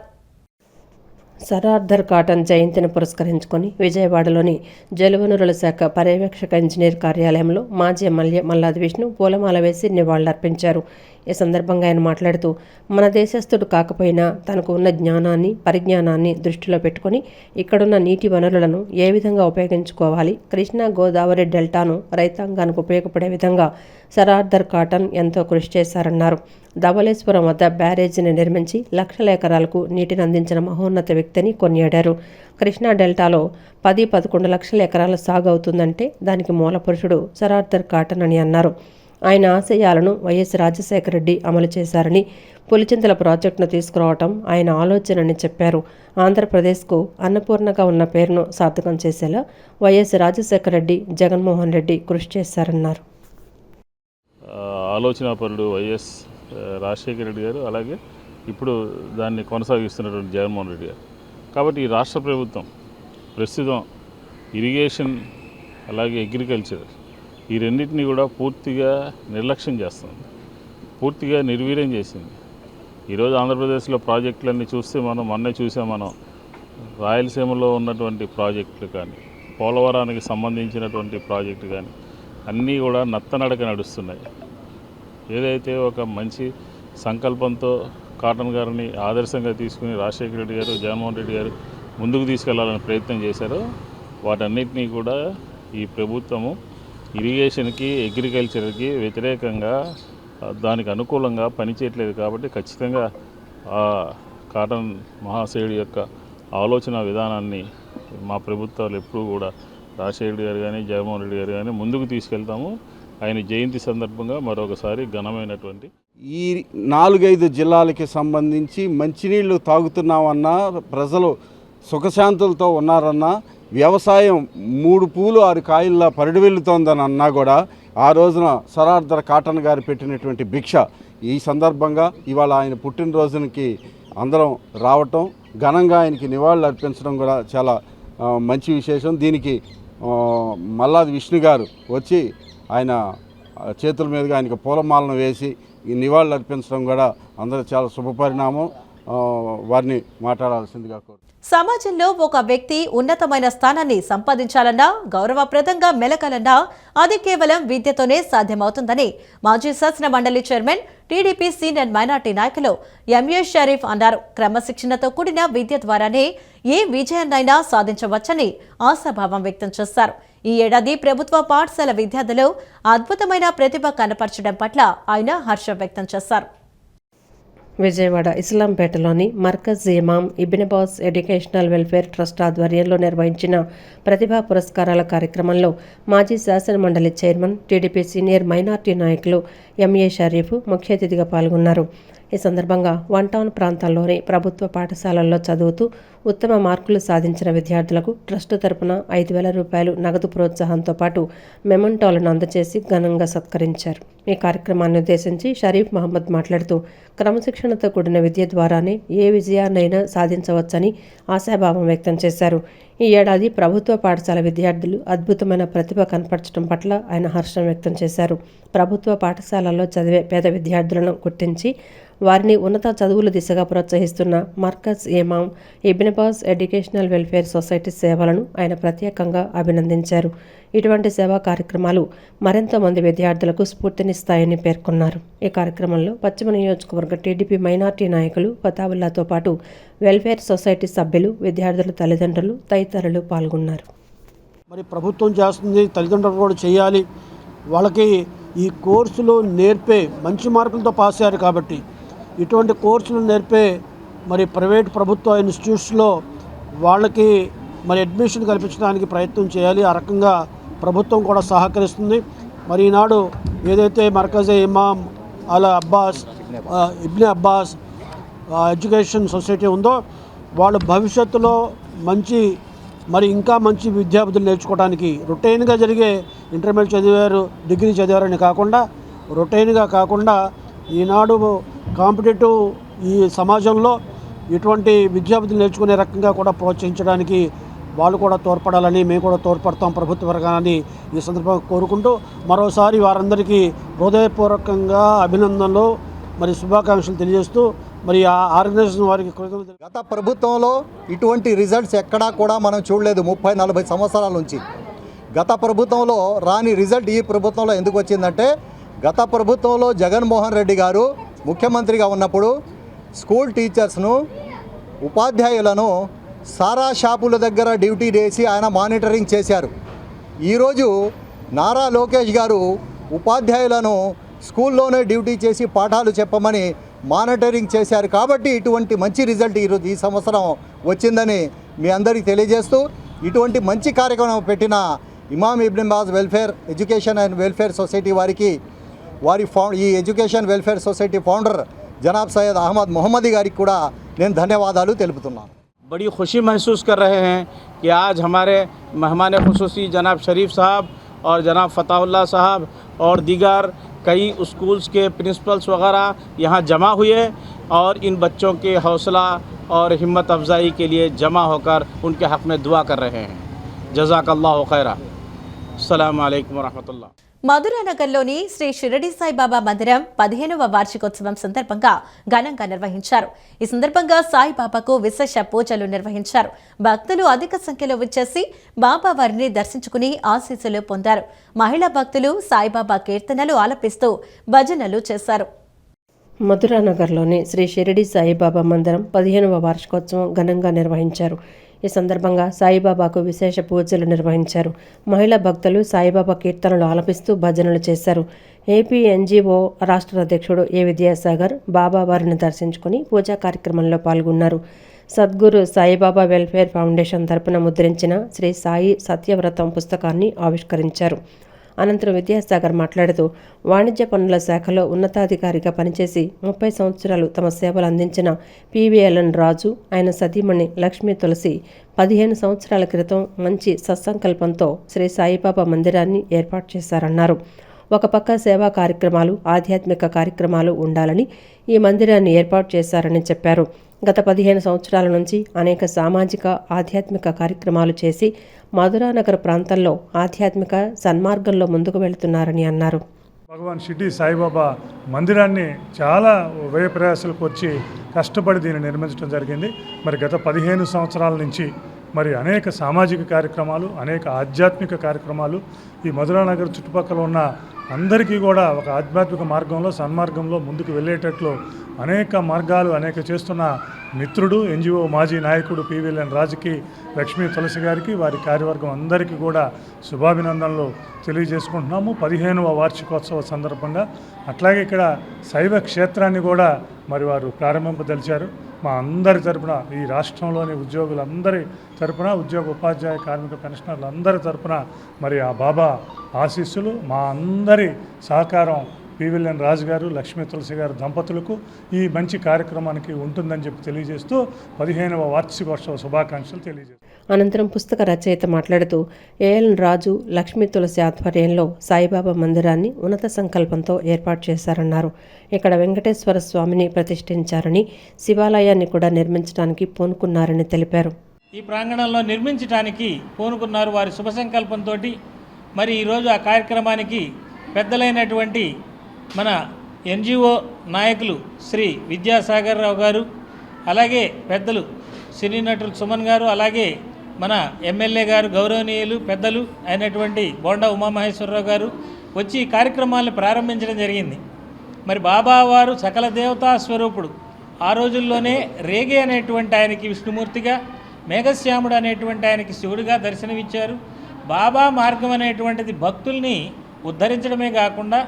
సర్ ఆర్థర్ కాటన్ జయంతిని పురస్కరించుకొని విజయవాడలోని జలవనరుల శాఖ పర్యవేక్షక ఇంజనీర్ కార్యాలయంలో మాజీ ఎమ్మెల్యే మల్లాది విష్ణు పూలమాల వేసి నివాళులర్పించారు. ఈ సందర్భంగా ఆయన మాట్లాడుతూ, మన దేశస్థుడు కాకపోయినా తనకు ఉన్న జ్ఞానాన్ని, పరిజ్ఞానాన్ని దృష్టిలో పెట్టుకుని ఇక్కడున్న నీటి వనరులను ఏ విధంగా ఉపయోగించుకోవాలి, కృష్ణా గోదావరి డెల్టాను రైతాంగానికి ఉపయోగపడే విధంగా సర్ ఆర్థర్ కాటన్ ఎంతో కృషి చేశారన్నారు. ధవళేశ్వరం వద్ద బ్యారేజీని నిర్మించి లక్షల ఎకరాలకు నీటిని అందించిన మహోన్నత వ్యక్తిని కొనియాడారు. కృష్ణా డెల్టాలో 10-11 లక్షల ఎకరాల సాగు అవుతుందంటే దానికి మూల పురుషుడు సర్ ఆర్థర్ కాటన్ అని అన్నారు. ఆయన ఆశయాలను వైఎస్ రాజశేఖర రెడ్డి అమలు చేశారని, పులిచింతల ప్రాజెక్టును తీసుకురావటం ఆయన ఆలోచనని చెప్పారు. ఆంధ్రప్రదేశ్కు అన్నపూర్ణగా ఉన్న పేరును సార్థకం చేసేలా వైఎస్ రాజశేఖర రెడ్డి, జగన్మోహన్ రెడ్డి కృషి చేశారన్నారు. ఆలోచనాపరుడు వైఎస్ రాజశేఖర రెడ్డి గారు, అలాగే ఇప్పుడు దాన్ని కొనసాగిస్తున్నటువంటి జగన్మోహన్ రెడ్డి గారు. కాబట్టి ఈ రాష్ట్ర ప్రభుత్వం ప్రస్తుతం ఇరిగేషన్ అలాగే అగ్రికల్చర్ ఈ రెండింటినీ కూడా పూర్తిగా నిర్లక్ష్యం చేస్తుంది, పూర్తిగా నిర్వీర్యం చేసింది. ఈరోజు ఆంధ్రప్రదేశ్లో ప్రాజెక్టులన్నీ చూస్తే మొన్నే చూసాం మనం, రాయలసీమలో ఉన్నటువంటి ప్రాజెక్టులు కానీ, పోలవరానికి సంబంధించినటువంటి ప్రాజెక్టు కానీ అన్నీ కూడా నత్తనడక నడుస్తున్నాయి. ఏదైతే ఒక మంచి సంకల్పంతో కాటన్ గారిని ఆదర్శంగా తీసుకుని రాజశేఖర రెడ్డి గారు, జగన్మోహన్ రెడ్డి గారు ముందుకు తీసుకెళ్లాలని ప్రయత్నం చేశారో వాటన్నిటినీ కూడా ఈ ప్రభుత్వము ఇరిగేషన్కి, అగ్రికల్చర్కి వ్యతిరేకంగా, దానికి అనుకూలంగా పనిచేయట్లేదు. కాబట్టి ఖచ్చితంగా ఆ కాటన్ మహాశయుడి యొక్క ఆలోచన విధానాన్ని మా ప్రభుత్వాలు ఎప్పుడూ కూడా రాజశేఖర రెడ్డి గారు కానీ, జగన్మోహన్ రెడ్డి గారు కానీ ముందుకు తీసుకెళ్తాము. ఆయన జయంతి సందర్భంగా మరొకసారి ఘనమైనటువంటి ఈ 4-5 జిల్లాలకి సంబంధించి మంచినీళ్లు తాగుతున్నామన్నా, ప్రజలు సుఖశాంతులతో ఉన్నారన్నా, వ్యవసాయం 3 పూలు 6 కాయల్లా పరిడివెళ్లుతోందని అన్నా కూడా ఆ రోజున సర్ ఆర్థర్ కాటన్ గారు పెట్టినటువంటి భిక్ష. ఈ సందర్భంగా ఇవాళ ఆయన పుట్టినరోజునికి అందరం రావటం, ఘనంగా ఆయనకి నివాళులు అర్పించడం కూడా చాలా మంచి విశేషం. దీనికి మల్లాది విష్ణు గారు వచ్చి ఆయన చేతుల మీదుగా ఆయనకు పూలమాలను వేసి ఈ నివాళులు అర్పించడం కూడా అందరూ చాలా శుభపరిణామం. వారిని మాట్లాడాల్సిందిగా కోరు. సమాజంలో ఒక వ్యక్తి ఉన్నతమైన స్థానాన్ని సంపాదించాలన్నా, గౌరవప్రదంగా మెలకాలన్నా అది కేవలం విద్యతోనే సాధ్యమవుతుందని మాజీ శాసన మండలి చైర్మన్, టీడీపీ సీనియర్ మైనార్టీ నాయకులు ఎంఏ షరీఫ్ అన్నారు. క్రమశిక్షణతో కూడిన విద్య ద్వారానే ఏ విజయాన్నైనా సాధించవచ్చని ఆశాభావం వ్యక్తం చేశారు. ఈ ఏడాది ప్రభుత్వ పాఠశాల విద్యార్థులు అద్భుతమైన ప్రతిభ కనపరచడం పట్ల ఆయన హర్షం వ్యక్తం చేశారు. విజయవాడ ఇస్లాంపేటలోని Markaz Imam Ibn Baz educational welfare trust ఆధ్వర్యంలో నిర్వహించిన ప్రతిభా పురస్కారాల కార్యక్రమంలో మాజీ శాసన మండలి చైర్మన్, టీడీపీ సీనియర్ మైనార్టీ నాయకులు ఎంఏ షరీఫ్ ముఖ్య అతిథిగా పాల్గొన్నారు. ఈ సందర్భంగా 1 టౌన్ ప్రాంతాల్లోని ప్రభుత్వ పాఠశాలల్లో చదువుతూ ఉత్తమ మార్కులు సాధించిన విద్యార్థులకు ట్రస్టు తరపున 5,000 రూపాయలు నగదు ప్రోత్సాహంతో పాటు మెమంటోలను అందజేసి ఘనంగా సత్కరించారు. ఈ కార్యక్రమాన్ని ఉద్దేశించి షరీఫ్ మహమ్మద్ మాట్లాడుతూ క్రమశిక్షణతో కూడిన విద్య ద్వారానే ఏ విజయాన్నైనా సాధించవచ్చని ఆశాభావం వ్యక్తం చేశారు. ఈ ఏడాది ప్రభుత్వ పాఠశాల విద్యార్థులు అద్భుతమైన ప్రతిభ కనపరచడం పట్ల ఆయన హర్షం వ్యక్తం చేశారు. ప్రభుత్వ పాఠశాలల్లో చదివే పేద విద్యార్థులను గుర్తించి వారిని ఉన్నత చదువుల దిశగా ప్రోత్సహిస్తున్న Markaz Imam Ibn బాజ్ educational welfare society సేవలను ఆయన ప్రత్యేకంగా అభినందించారు. ఇటువంటి సేవా కార్యక్రమాలు మరెంతో మంది విద్యార్థులకు స్ఫూర్తినిస్తాయని పేర్కొన్నారు. ఈ కార్యక్రమంలో పశ్చిమ నియోజకవర్గ టీడీపీ మైనార్టీ నాయకులు ఫతావుల్లాతో పాటు వెల్ఫేర్ సొసైటీ సభ్యులు, విద్యార్థుల తల్లిదండ్రులు తదితరులు పాల్గొన్నారు. మరి ప్రభుత్వం చేస్తుంది, తల్లిదండ్రులు కూడా చేయాలి. వాళ్ళకి ఈ కోర్సులు నేర్పే మంచి మార్కులతో పాస్ అయ్యారు కాబట్టి ఇటువంటి కోర్సులు నేర్పే మరి ప్రైవేట్ ప్రభుత్వ ఇన్స్టిట్యూట్స్లో వాళ్ళకి మరి అడ్మిషన్ కల్పించడానికి ప్రయత్నం చేయాలి. ఆ రకంగా ప్రభుత్వం కూడా సహకరిస్తుంది. మరి ఈనాడు ఏదైతే Markaz Imam ibn Abbas education society ఉందో వాళ్ళు భవిష్యత్తులో ఇంకా మంచి విద్యార్థులు నేర్చుకోవడానికి రొటీన్గా జరిగే ఇంటర్మీడియట్ చదివారు, డిగ్రీ చదివారని కాకుండా రొటీన్గా కాకుండా ఈనాడు కాంపిటేటివ్ ఈ సమాజంలో ఇటువంటి విద్యార్థులు నేర్చుకునే రకంగా కూడా ప్రోత్సహించడానికి వాళ్ళు కూడా తోడ్పడాలని మేము కూడా తోడ్పడతాం ప్రభుత్వ వర్గాన్ని ఈ సందర్భంగా కోరుకుంటూ మరోసారి వారందరికీ హృదయపూర్వకంగా అభినందనలు మరి శుభాకాంక్షలు తెలియజేస్తూ మరి ఆ ఆర్గనైజేషన్ వారికి కృతజ్ఞతలు. గత ప్రభుత్వంలో ఇటువంటి రిజల్ట్స్ ఎక్కడా కూడా మనం చూడలేదు 30-40 సంవత్సరాల నుంచి. గత ప్రభుత్వంలో రాని రిజల్ట్ ఈ ప్రభుత్వంలో ఎందుకు వచ్చిందంటే గత ప్రభుత్వంలో జగన్మోహన్ రెడ్డి గారు ముఖ్యమంత్రిగా ఉన్నప్పుడు స్కూల్ టీచర్స్ను, ఉపాధ్యాయులను సారా షాపుల దగ్గర డ్యూటీ చేసి ఆయన మానిటరింగ్ చేశారు. ఈరోజు నారా లోకేష్ గారు ఉపాధ్యాయులను స్కూల్లోనే డ్యూటీ చేసి పాఠాలు చెప్పమని మానిటరింగ్ చేశారు. కాబట్టి ఇటువంటి మంచి రిజల్ట్ ఈరోజు ఈ సంవత్సరం వచ్చిందని మీ అందరికీ తెలియజేస్తూ ఇటువంటి మంచి కార్యక్రమం పెట్టిన Imam Ibn Baz education and welfare society వారికి ఈ education welfare society founder Janab Syed Ahmed Mohammadi గారికి కూడా నేను ధన్యవాదాలు తెలుపుతున్నాను. बड़ी खुशी महसूस कर रहे हैं कि आज हमारे मेहमान खुसूसी जनाब शरीफ साहब और जनाब फताउल्ला साहब और दीगर कई स्कूल्स के प्रिंसिपल्स वगैरह यहाँ जमा हुए और इन बच्चों के हौसला और हिम्मत अफजाई के लिए जमा होकर उनके हक़ में दुआ कर रहे हैं. जज़ाकल्लाहु खैरा. अस्सलामु अलैकुम वरहमतुल्लाह. మధురానగర్లోని శ్రీ షిరడి సాయిబాబా మందిరం 15వ వార్షికోత్సవం సందర్భంగా ఘనంగా నిర్వహించారు. ఈ సందర్భంగా సాయిబాబాకు విశేష పూజలు నిర్వహించారు. భక్తులు అధిక సంఖ్యలో వచ్చేసి బాబా వారిని దర్శించుకుని ఆశీస్సులు పొందారు. మహిళా భక్తులు సాయిబాబా కీర్తనలు ఆలపిస్తూ భజనలు చేశారు. మధురానగర్లోని శ్రీ షిరడి సాయిబాబా మందిరం 15వ వార్షికోత్సవం ఘనంగా నిర్వహించారు. ఈ సందర్భంగా సాయిబాబాకు విశేష పూజలు నిర్వహించారు. మహిళా భక్తులు సాయిబాబా కీర్తనలు ఆలపిస్తూ భజనలు చేశారు. ఏపీ ఎన్జీఓ రాష్ట్ర అధ్యక్షుడు ఏ విద్యాసాగర్ బాబా వారిని దర్శించుకుని పూజా కార్యక్రమంలో పాల్గొన్నారు. సద్గురు సాయిబాబా వెల్ఫేర్ ఫౌండేషన్ తరపున ముద్రించిన శ్రీ సాయి సత్యవ్రతం పుస్తకాన్ని ఆవిష్కరించారు. అనంతరం విద్యాసాగర్ మాట్లాడుతూ వాణిజ్య పన్నుల శాఖలో ఉన్నతాధికారిగా పనిచేసి 30 సంవత్సరాలు తమ సేవలు అందించిన పివిఎల్ఎన్ రాజు, ఆయన సతీమణి లక్ష్మీ తులసి 15 సంవత్సరాల క్రితం మంచి సత్సంకల్పంతో శ్రీ సాయిబాబా మందిరాన్ని ఏర్పాటు చేశారన్నారు. ఒక పక్క సేవా కార్యక్రమాలు, ఆధ్యాత్మిక కార్యక్రమాలు ఉండాలని ఈ మందిరాన్ని ఏర్పాటు చేశారని చెప్పారు. గత 15 సంవత్సరాల నుంచి అనేక సామాజిక, ఆధ్యాత్మిక కార్యక్రమాలు చేసి మధురానగర్ ప్రాంతంలో ఆధ్యాత్మిక సన్మార్గంలో ముందుకు వెళుతున్నారని అన్నారు. భగవాన్ షిర్డీ సాయిబాబా మందిరాన్ని చాలా వ్యయ ప్రయాసాలకు వచ్చి కష్టపడి దీన్ని నిర్మించడం జరిగింది. మరి గత 15 సంవత్సరాల నుంచి మరి అనేక సామాజిక కార్యక్రమాలు, అనేక ఆధ్యాత్మిక కార్యక్రమాలు ఈ మధురానగర్ చుట్టుపక్కల ఉన్న అందరికీ కూడా ఒక ఆధ్యాత్మిక మార్గంలో, సన్మార్గంలో ముందుకు వెళ్ళేటట్లు అనేక మార్గాలు చేస్తున్న మిత్రుడు, ఎన్జిఓ మాజీ నాయకుడు పివిఎల్ఎన్ రాజుకి, లక్ష్మీ తులసి గారికి, వారి కార్యవర్గం అందరికీ కూడా శుభాభినందనలు తెలియజేసుకుంటున్నాము 15వ వార్షికోత్సవ సందర్భంగా. అట్లాగే ఇక్కడ శైవ క్షేత్రాన్ని కూడా మరి వారు ప్రారంభింపదలిచారు. మా అందరి తరపున, ఈ రాష్ట్రంలోని ఉద్యోగులందరి తరపున, ఉద్యోగ ఉపాధ్యాయ కార్మిక పెన్షనర్లు అందరి తరపున మరి ఆ బాబా ఆశీస్సులు, మా అందరి సహకారం పివిఎన్ రాజు గారు, లక్ష్మీ తులసి గారు దంపతులకు ఈ మంచి కార్యక్రమానికి ఉంటుందని చెప్పి తెలియజేస్తూ 15వ వార్షికోత్సవ శుభాకాంక్షలు తెలియజేస్తారు. అనంతరం పుస్తక రచయిత మాట్లాడుతూ ఏఎల్ రాజు, లక్ష్మీ తులసి ఆధ్వర్యంలో సాయిబాబా మందిరాన్ని ఉన్నత సంకల్పంతో ఏర్పాటు చేశారన్నారు. ఇక్కడ వెంకటేశ్వర స్వామిని ప్రతిష్ఠించారని, శివాలయాన్ని కూడా నిర్మించడానికి పూనుకున్నారని తెలిపారు. ఈ ప్రాంగణంలో నిర్మించడానికి పూనుకున్నారు వారి శుభ సంకల్పంతో. మరి ఈరోజు ఆ కార్యక్రమానికి పెద్దలైనటువంటి మన ఎన్జిఓ నాయకులు శ్రీ విద్యాసాగర్ రావు గారు, అలాగే పెద్దలు సినీ నటులు సుమన్ గారు, అలాగే మన ఎమ్మెల్యే గారు గౌరవనీయులు పెద్దలు అయినటువంటి బోండా ఉమామహేశ్వరరావు గారు వచ్చి ఈ కార్యక్రమాలను ప్రారంభించడం జరిగింది. మరి బాబావారు సకల దేవతా స్వరూపుడు. ఆ రోజుల్లోనే రేగే అనేటువంటి ఆయనకి విష్ణుమూర్తిగా, మేఘశ్యాముడు అనేటువంటి ఆయనకి శివుడిగా దర్శనమిచ్చారు. బాబా మార్గం అనేటువంటిది భక్తుల్ని ఉద్ధరించడమే కాకుండా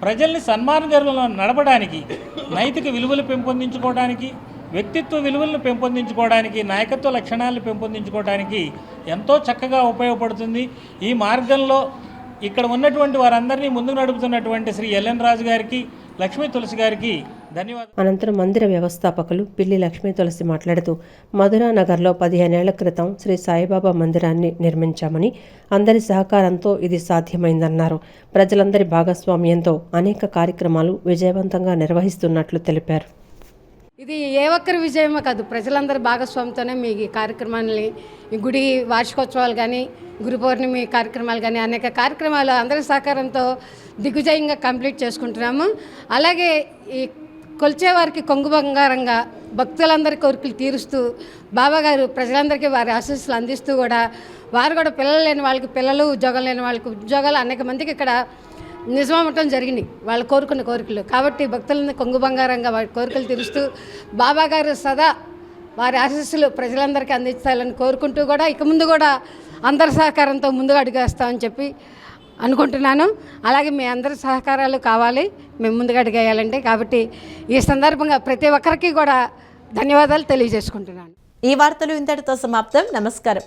ప్రజల్ని సన్మార్గంలో నడపడానికి, నైతిక విలువలు పెంపొందించుకోవడానికి, వ్యక్తిత్వ విలువలను పెంపొందించుకోవడానికి, నాయకత్వ లక్షణాలను పెంపొందించుకోవడానికి ఎంతో చక్కగా ఉపయోగపడుతుంది. ఈ మార్గంలో ఇక్కడ ఉన్నటువంటి వారందరినీ ముందుకు నడుపుతున్నటువంటి శ్రీ ఎల్ఎన్ రాజు గారికి, లక్ష్మీ తులసి గారికి ధన్యవాదాలు. అనంతరం మందిర వ్యవస్థాపకులు పిల్లి లక్ష్మీ తులసి మాట్లాడుతూ మధురా నగర్లో 15 ఏళ్ల క్రితం శ్రీ సాయిబాబా మందిరాన్ని నిర్మించామని, అందరి సహకారంతో ఇది సాధ్యమైందన్నారు. ప్రజలందరి భాగస్వామ్యంతో అనేక కార్యక్రమాలు విజయవంతంగా నిర్వహిస్తున్నట్లు తెలిపారు. ఇది ఏ ఒక్కరి విజయమో కాదు, ప్రజలందరి భాగస్వామ్యంతోనే మీ ఈ కార్యక్రమాన్ని, ఈ గుడి వార్షికోత్సవాలు కానీ, గురు పౌర్ణమి కార్యక్రమాలు కానీ, అనేక కార్యక్రమాలు అందరి సహకారంతో దిగ్విజయంగా కంప్లీట్ చేసుకుంటున్నాము. అలాగే ఈ కొలిచే వారికి కొంగు బంగారంగా భక్తులందరి కోరికలు తీరుస్తూ బాబాగారు ప్రజలందరికీ వారి ఆశీస్సులు అందిస్తూ కూడా, వారు కూడా పిల్లలు లేని వాళ్ళకి పిల్లలు, ఉద్యోగం లేని వాళ్ళకి ఉద్యోగాలు, అనేక మందికి ఇక్కడ నిజమవటం జరిగింది వాళ్ళు కోరుకున్న కోరికలు. కాబట్టి భక్తులని కొంగు బంగారంగా వారి కోరికలు తీరుస్తూ బాబాగారు సదా వారి ఆశీస్సులు ప్రజలందరికీ అందించాలని కోరుకుంటూ కూడా ఇక ముందు కూడా అందరి సహకారంతో ముందుగా అడుగేస్తామని చెప్పి అనుకుంటున్నాను. అలాగే మీ అందరి సహకారాలు కావాలి మేము ముందుగా అడిగేయాలంటే. కాబట్టి ఈ సందర్భంగా ప్రతి ఒక్కరికి కూడా ధన్యవాదాలు తెలియజేసుకుంటున్నాను. ఈ వార్తలు ఇంతటితో సమాప్తం. నమస్కారం.